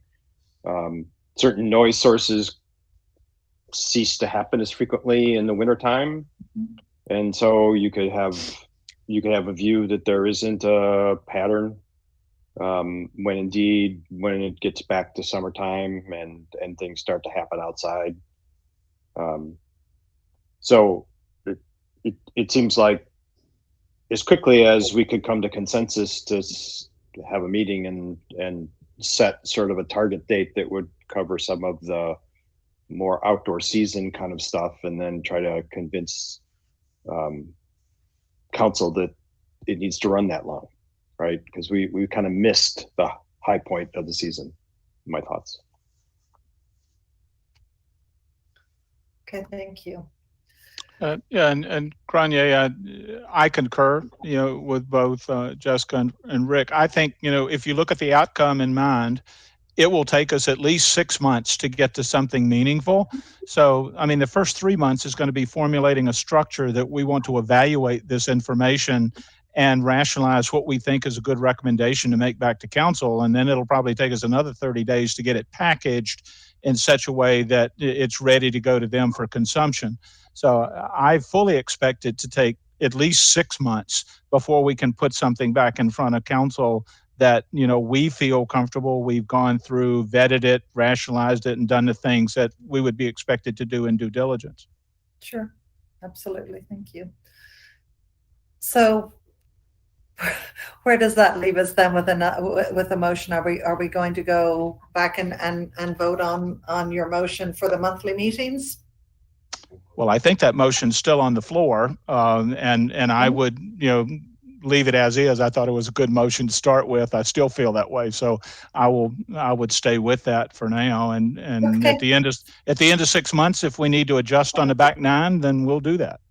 Certain noise sources cease to happen as frequently in the wintertime. And so you could have a view that there isn't a pattern when it gets back to summertime and things start to happen outside. So it seems like as quickly as we could come to consensus to have a meeting and set sort of a target date that would cover some of the more outdoor season kind of stuff, and then try to convince council that it needs to run that long, right? Because we kind of missed the high point of the season. My thoughts. Okay, thank you. And Granier, I concur, with both Jessica and Rick. I think, if you look at the outcome in mind, it will take us at least 6 months to get to something meaningful. So, the first 3 months is going to be formulating a structure that we want to evaluate this information and rationalize what we think is a good recommendation to make back to council. And then it'll probably take us another 30 days to get it packaged in such a way that it's ready to go to them for consumption. So I fully expect it to take at least 6 months before we can put something back in front of council that, we feel comfortable. We've gone through, vetted it, rationalized it, and done the things that we would be expected to do in due diligence. Sure, absolutely. Thank you. So where does that leave us then with a motion? Are we going to go back and vote on your motion for the monthly meetings? Well, I think that motion's still on the floor, and I would, leave it as is. I thought it was a good motion to start with. I still feel that way, so I would stay with that for now. And Okay. at the end of 6 months, if we need to adjust on the back nine, then we'll do that.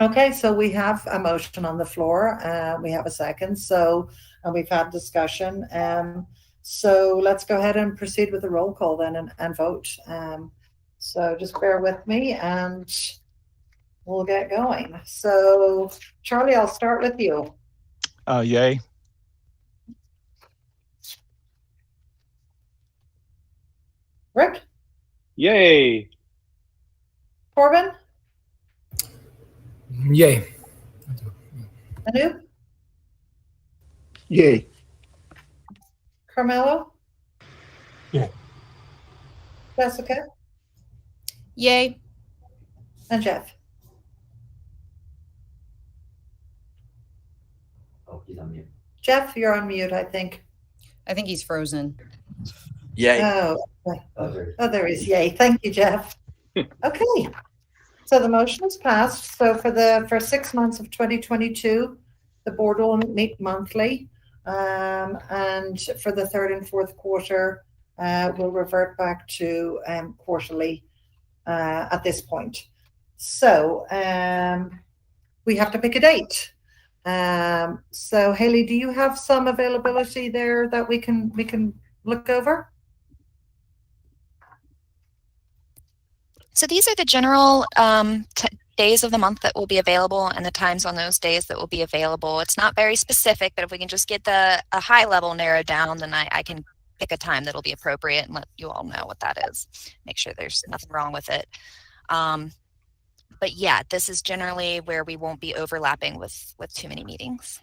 Okay, so we have a motion on the floor. We have a second. So, and we've had discussion. So let's go ahead and proceed with the roll call then and vote. So just bear with me and we'll get going. So Charlie, I'll start with you. Yay. Rick? Yay. Corbin? Yay. Anoop? Yay. Carmelo? Yeah. Jessica? Yay. And Jeff? Oh, he's on mute. Jeff, you're on mute, I think. I think he's frozen. Yay. Oh, Oh, there he is. Yay. Thank you, Jeff. Okay. So the motion is passed. So for 6 months of 2022, the board will meet monthly. And for the third and fourth quarter, we'll revert back to quarterly at this point. So we have to pick a date. So Haley, do you have some availability there that we can look over? So these are the general days of the month that will be available and the times on those days that will be available. It's not very specific, but if we can just get a high level narrowed down, then I can pick a time that'll be appropriate and let you all know what that is. Make sure there's nothing wrong with it. But yeah, this is generally where we won't be overlapping with too many meetings.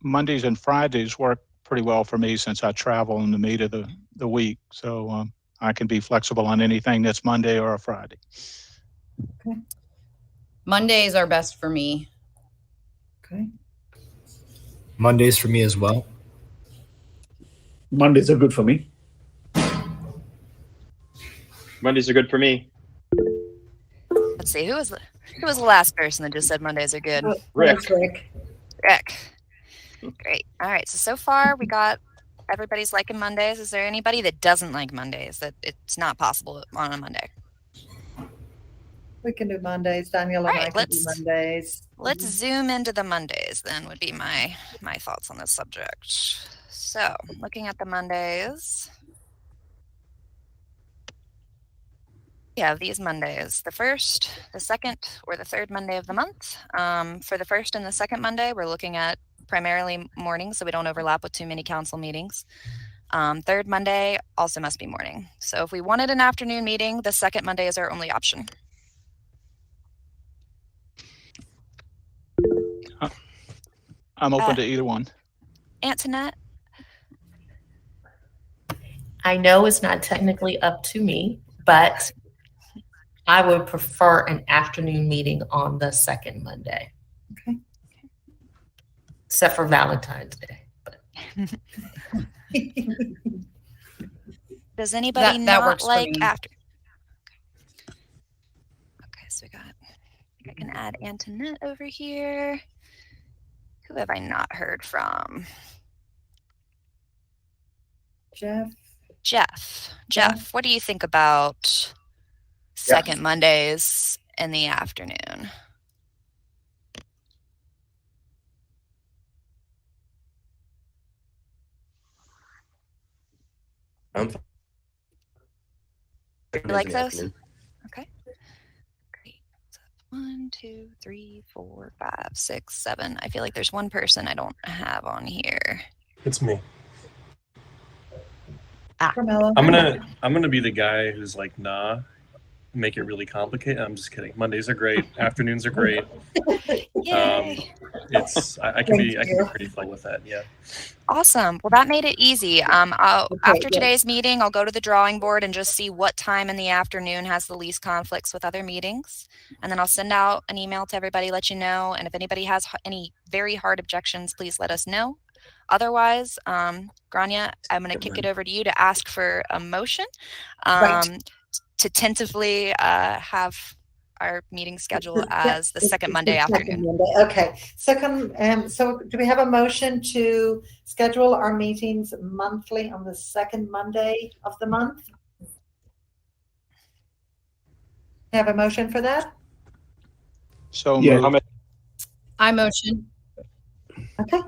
Mondays and Fridays work pretty well for me since I travel in the meat of the week. So I can be flexible on anything that's Monday or a Friday. Okay. Mondays are best for me. Okay. Mondays for me as well. Mondays are good for me. Mondays are good for me. Let's see, who was the last person that just said Mondays are good? Rick. Rick. Great. All right. So far we got everybody's liking Mondays. Is there anybody that doesn't like Mondays, that it's not possible on a Monday? We can do Mondays. Daniel and I can do Mondays. Let's zoom into the Mondays then would be my thoughts on this subject. So looking at the Mondays, we have these Mondays, the first, the second, or the third Monday of the month. For the first and the second Monday, we're looking at primarily morning, so we don't overlap with too many council meetings. Third Monday also must be morning. So if we wanted an afternoon meeting, the second Monday is our only option. I'm open to either one. Antoinette? I know it's not technically up to me, but I would prefer an afternoon meeting on the second Monday. Okay. Except for Valentine's Day. But. Does anybody that not works for like me. after? Okay, so I think I can add Antoinette over here. Who have I not heard from? Jeff, what do you think about second Mondays in the afternoon? I'm You like those? Okay. Great. So 1, 2, 3, 4, 5, 6, 7. I feel like there's one person I don't have on here. It's me. Carmelo. I'm gonna be the guy who's like, nah, make it really complicated. I'm just kidding. Mondays are great. Afternoons are great. Yay. I can be pretty fun with that. Yeah. Awesome. Well, that made it easy. After today's meeting, I'll go to the drawing board and just see what time in the afternoon has the least conflicts with other meetings. And then I'll send out an email to everybody, let you know. And if anybody has any very hard objections, please let us know. Otherwise, Grania, I'm going to kick it over to you to ask for a motion to tentatively have our meeting schedule as the second Monday afternoon. Okay. Second, so do we have a motion to schedule our meetings monthly on the second Monday of the month? Have a motion for that? So Yeah. moved. I motion. Okay.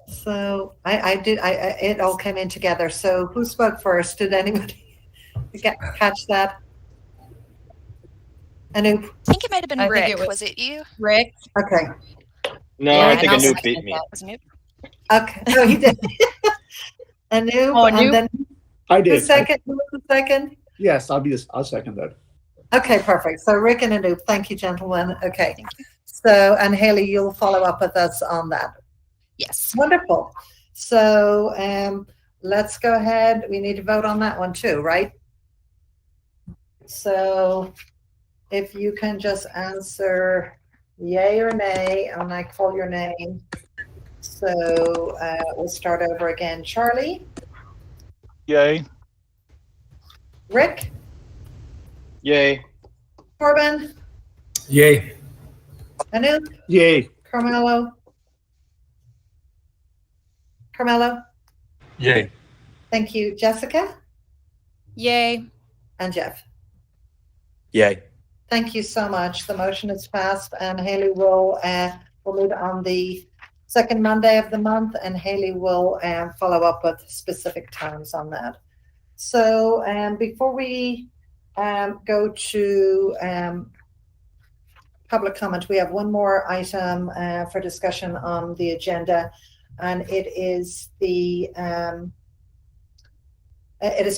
So it all came in together. So who spoke first? Did anybody catch that? Anoop? I think it might have been I think Rick. it Was it you? Rick. Okay. No, Yeah, I and think I'll Anoop second beat me. That was Anoop. Okay. No, he did. Anoop. Oh, And Anoop? then I who did. second? Who was the second? Yes, I'll second that. Okay, perfect. So Rick and Anoop, thank you, gentlemen. Okay. So, and Haley, you'll follow up with us on that. Yes. Wonderful. So let's go ahead. We need to vote on that one too, right? So if you can just answer yay or nay, and I call your name. So we'll start over again. Charlie? Yay. Rick? Yay. Corbin? Yay. Anoop? Yay. Carmelo? Carmelo? Yay. Thank you. Jessica? Yay. And Jeff? Yay. Thank you so much. The motion is passed, and Haley will meet on the second Monday of the month, and Haley will follow up with specific times on that. So before we go to public comment, we have one more item for discussion on the agenda, and it is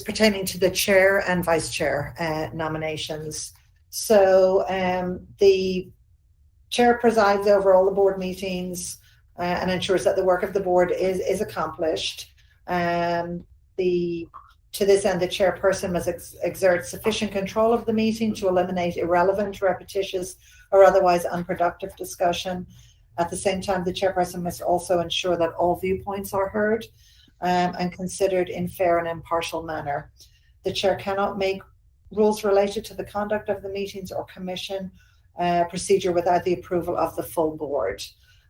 pertaining to the chair and vice chair nominations. So the chair presides over all the board meetings and ensures that the work of the board is accomplished. To this end, the chairperson must exert sufficient control of the meeting to eliminate irrelevant, repetitious, or otherwise unproductive discussion. At the same time, the chairperson must also ensure that all viewpoints are heard and considered in fair and impartial manner. The chair cannot make rules related to the conduct of the meetings or commission procedure without the approval of the full board.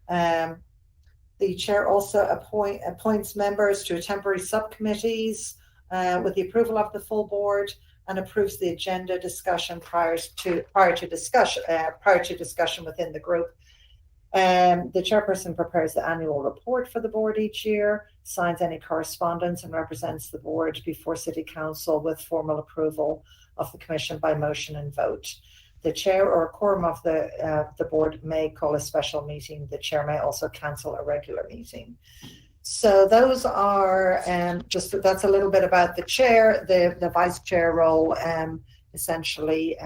The chair also appoints members to temporary subcommittees with the approval of the full board, and approves the agenda discussion prior to discussion within the group. The chairperson prepares the annual report for the board each year, signs any correspondence, and represents the board before City Council with formal approval of the commission by motion and vote. The chair or a quorum of the board may call a special meeting. The chair may also cancel a regular meeting. So those are that's a little bit about the chair. The vice chair role essentially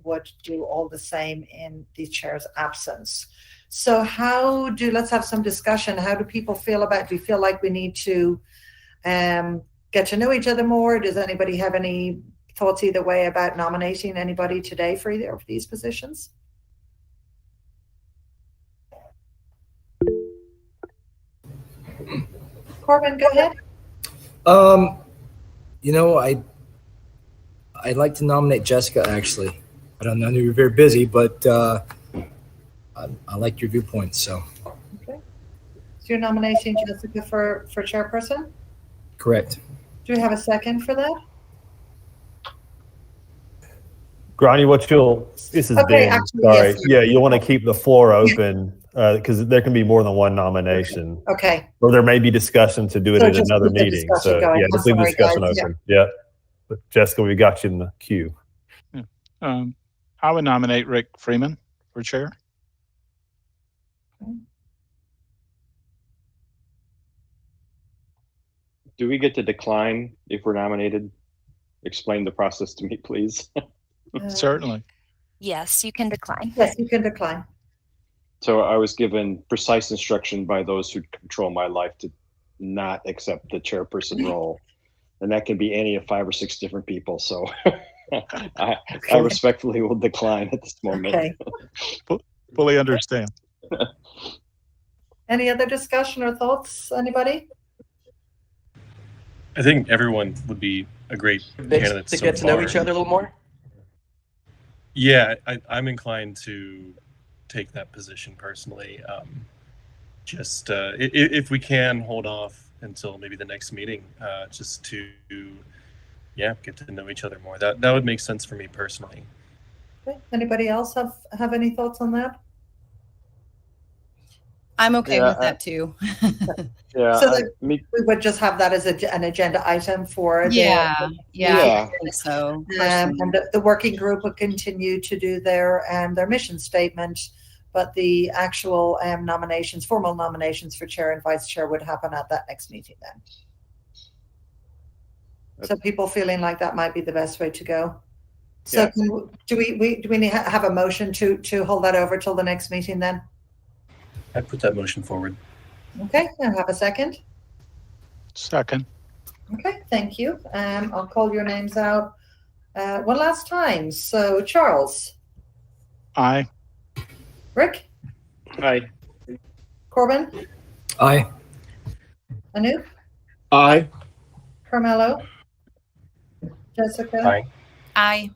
would do all the same in the chair's absence. So let's have some discussion. How do people feel about, do you feel like we need to get to know each other more? Does anybody have any thoughts either way about nominating anybody today for either of these positions? Corbin, go ahead. I'd like to nominate Jessica, actually. I don't know, you're very busy, but I like your viewpoints, so. Okay. So you're nominating Jessica for chairperson? Correct. Do you have a second for that? Granny, this is Okay, Dan, actually, sorry. yes. Yeah, you want to keep the floor open because there can be more than one nomination. Okay. Or there may be discussion to do it So at just another keep the meeting. discussion So going. yeah, I'm just leave the sorry, discussion guys. open. Yeah. But Jessica, we got you in the queue. I would nominate Rick Freeman for chair. Do we get to decline if we're nominated? Explain the process to me, please. Certainly. Yes, you can decline. Yes, you can decline. So I was given precise instruction by those who control my life to not accept the chairperson role. And that can be any of 5 or 6 different people. So I respectfully will decline at this moment. Okay. Fully understand. Any other discussion or thoughts, anybody? I think everyone would be a great candidate To so get to know far. each other a little more? Yeah, I'm inclined to take that position personally. If we can hold off until maybe the next meeting, just to get to know each other more. That would make sense for me personally. Okay. Anybody else have any thoughts on that? I'm okay Yeah, with that too. Yeah, So that me, we would just have that as an agenda item for Yeah, I Yeah. think so. and the working group would continue to do their mission statement, but the actual nominations, formal nominations for chair and vice chair would happen at that next meeting then. So people feeling like that might be the best way to go. So Yeah. do we need to have a motion to hold that over till the next meeting then? I put that motion forward. Okay, and have a second. Second. Okay, thank you. I'll call your names out one last time. So Charles, Aye. Rick, Aye. Corbin, Aye. Anoop, Aye. Carmelo, Jessica, Aye. Aye.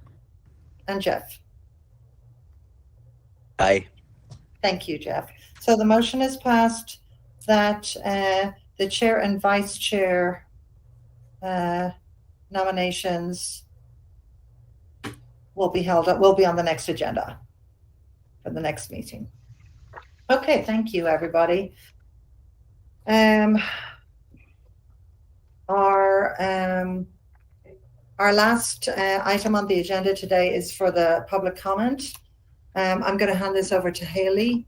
and Jeff. Aye. Thank you, Jeff. So the motion is passed that the chair and vice chair nominations will be on the next agenda for the next meeting. Okay, thank you, everybody. Our last item on the agenda today is for the public comment. I'm going to hand this over to Haley.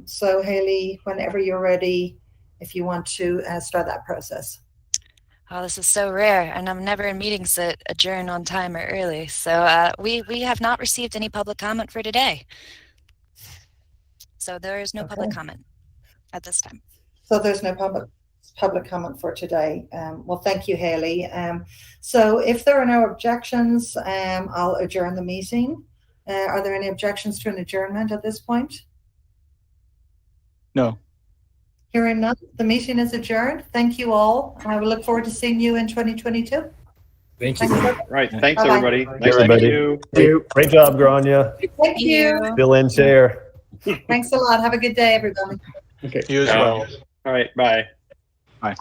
So Haley, whenever you're ready, if you want to start that process. Oh, this is so rare, and I'm never in meetings that adjourn on time or early. So we have not received any public comment for today. So there is no public comment at this time. So there's no public comment for today. Well, thank you, Haley. So if there are no objections, I'll adjourn the meeting. Are there any objections to an adjournment at this point? No. Hearing none, the meeting is adjourned. Thank you all. I will look forward to seeing you in 2022. Thank you. Right. Thanks, Bye-bye. everybody. Nice to Everybody. meet you. Great job, Grania. Thank you. Still in chair. Thanks a lot. Have a good day, everybody. Okay. You as well. All right. Bye. Bye.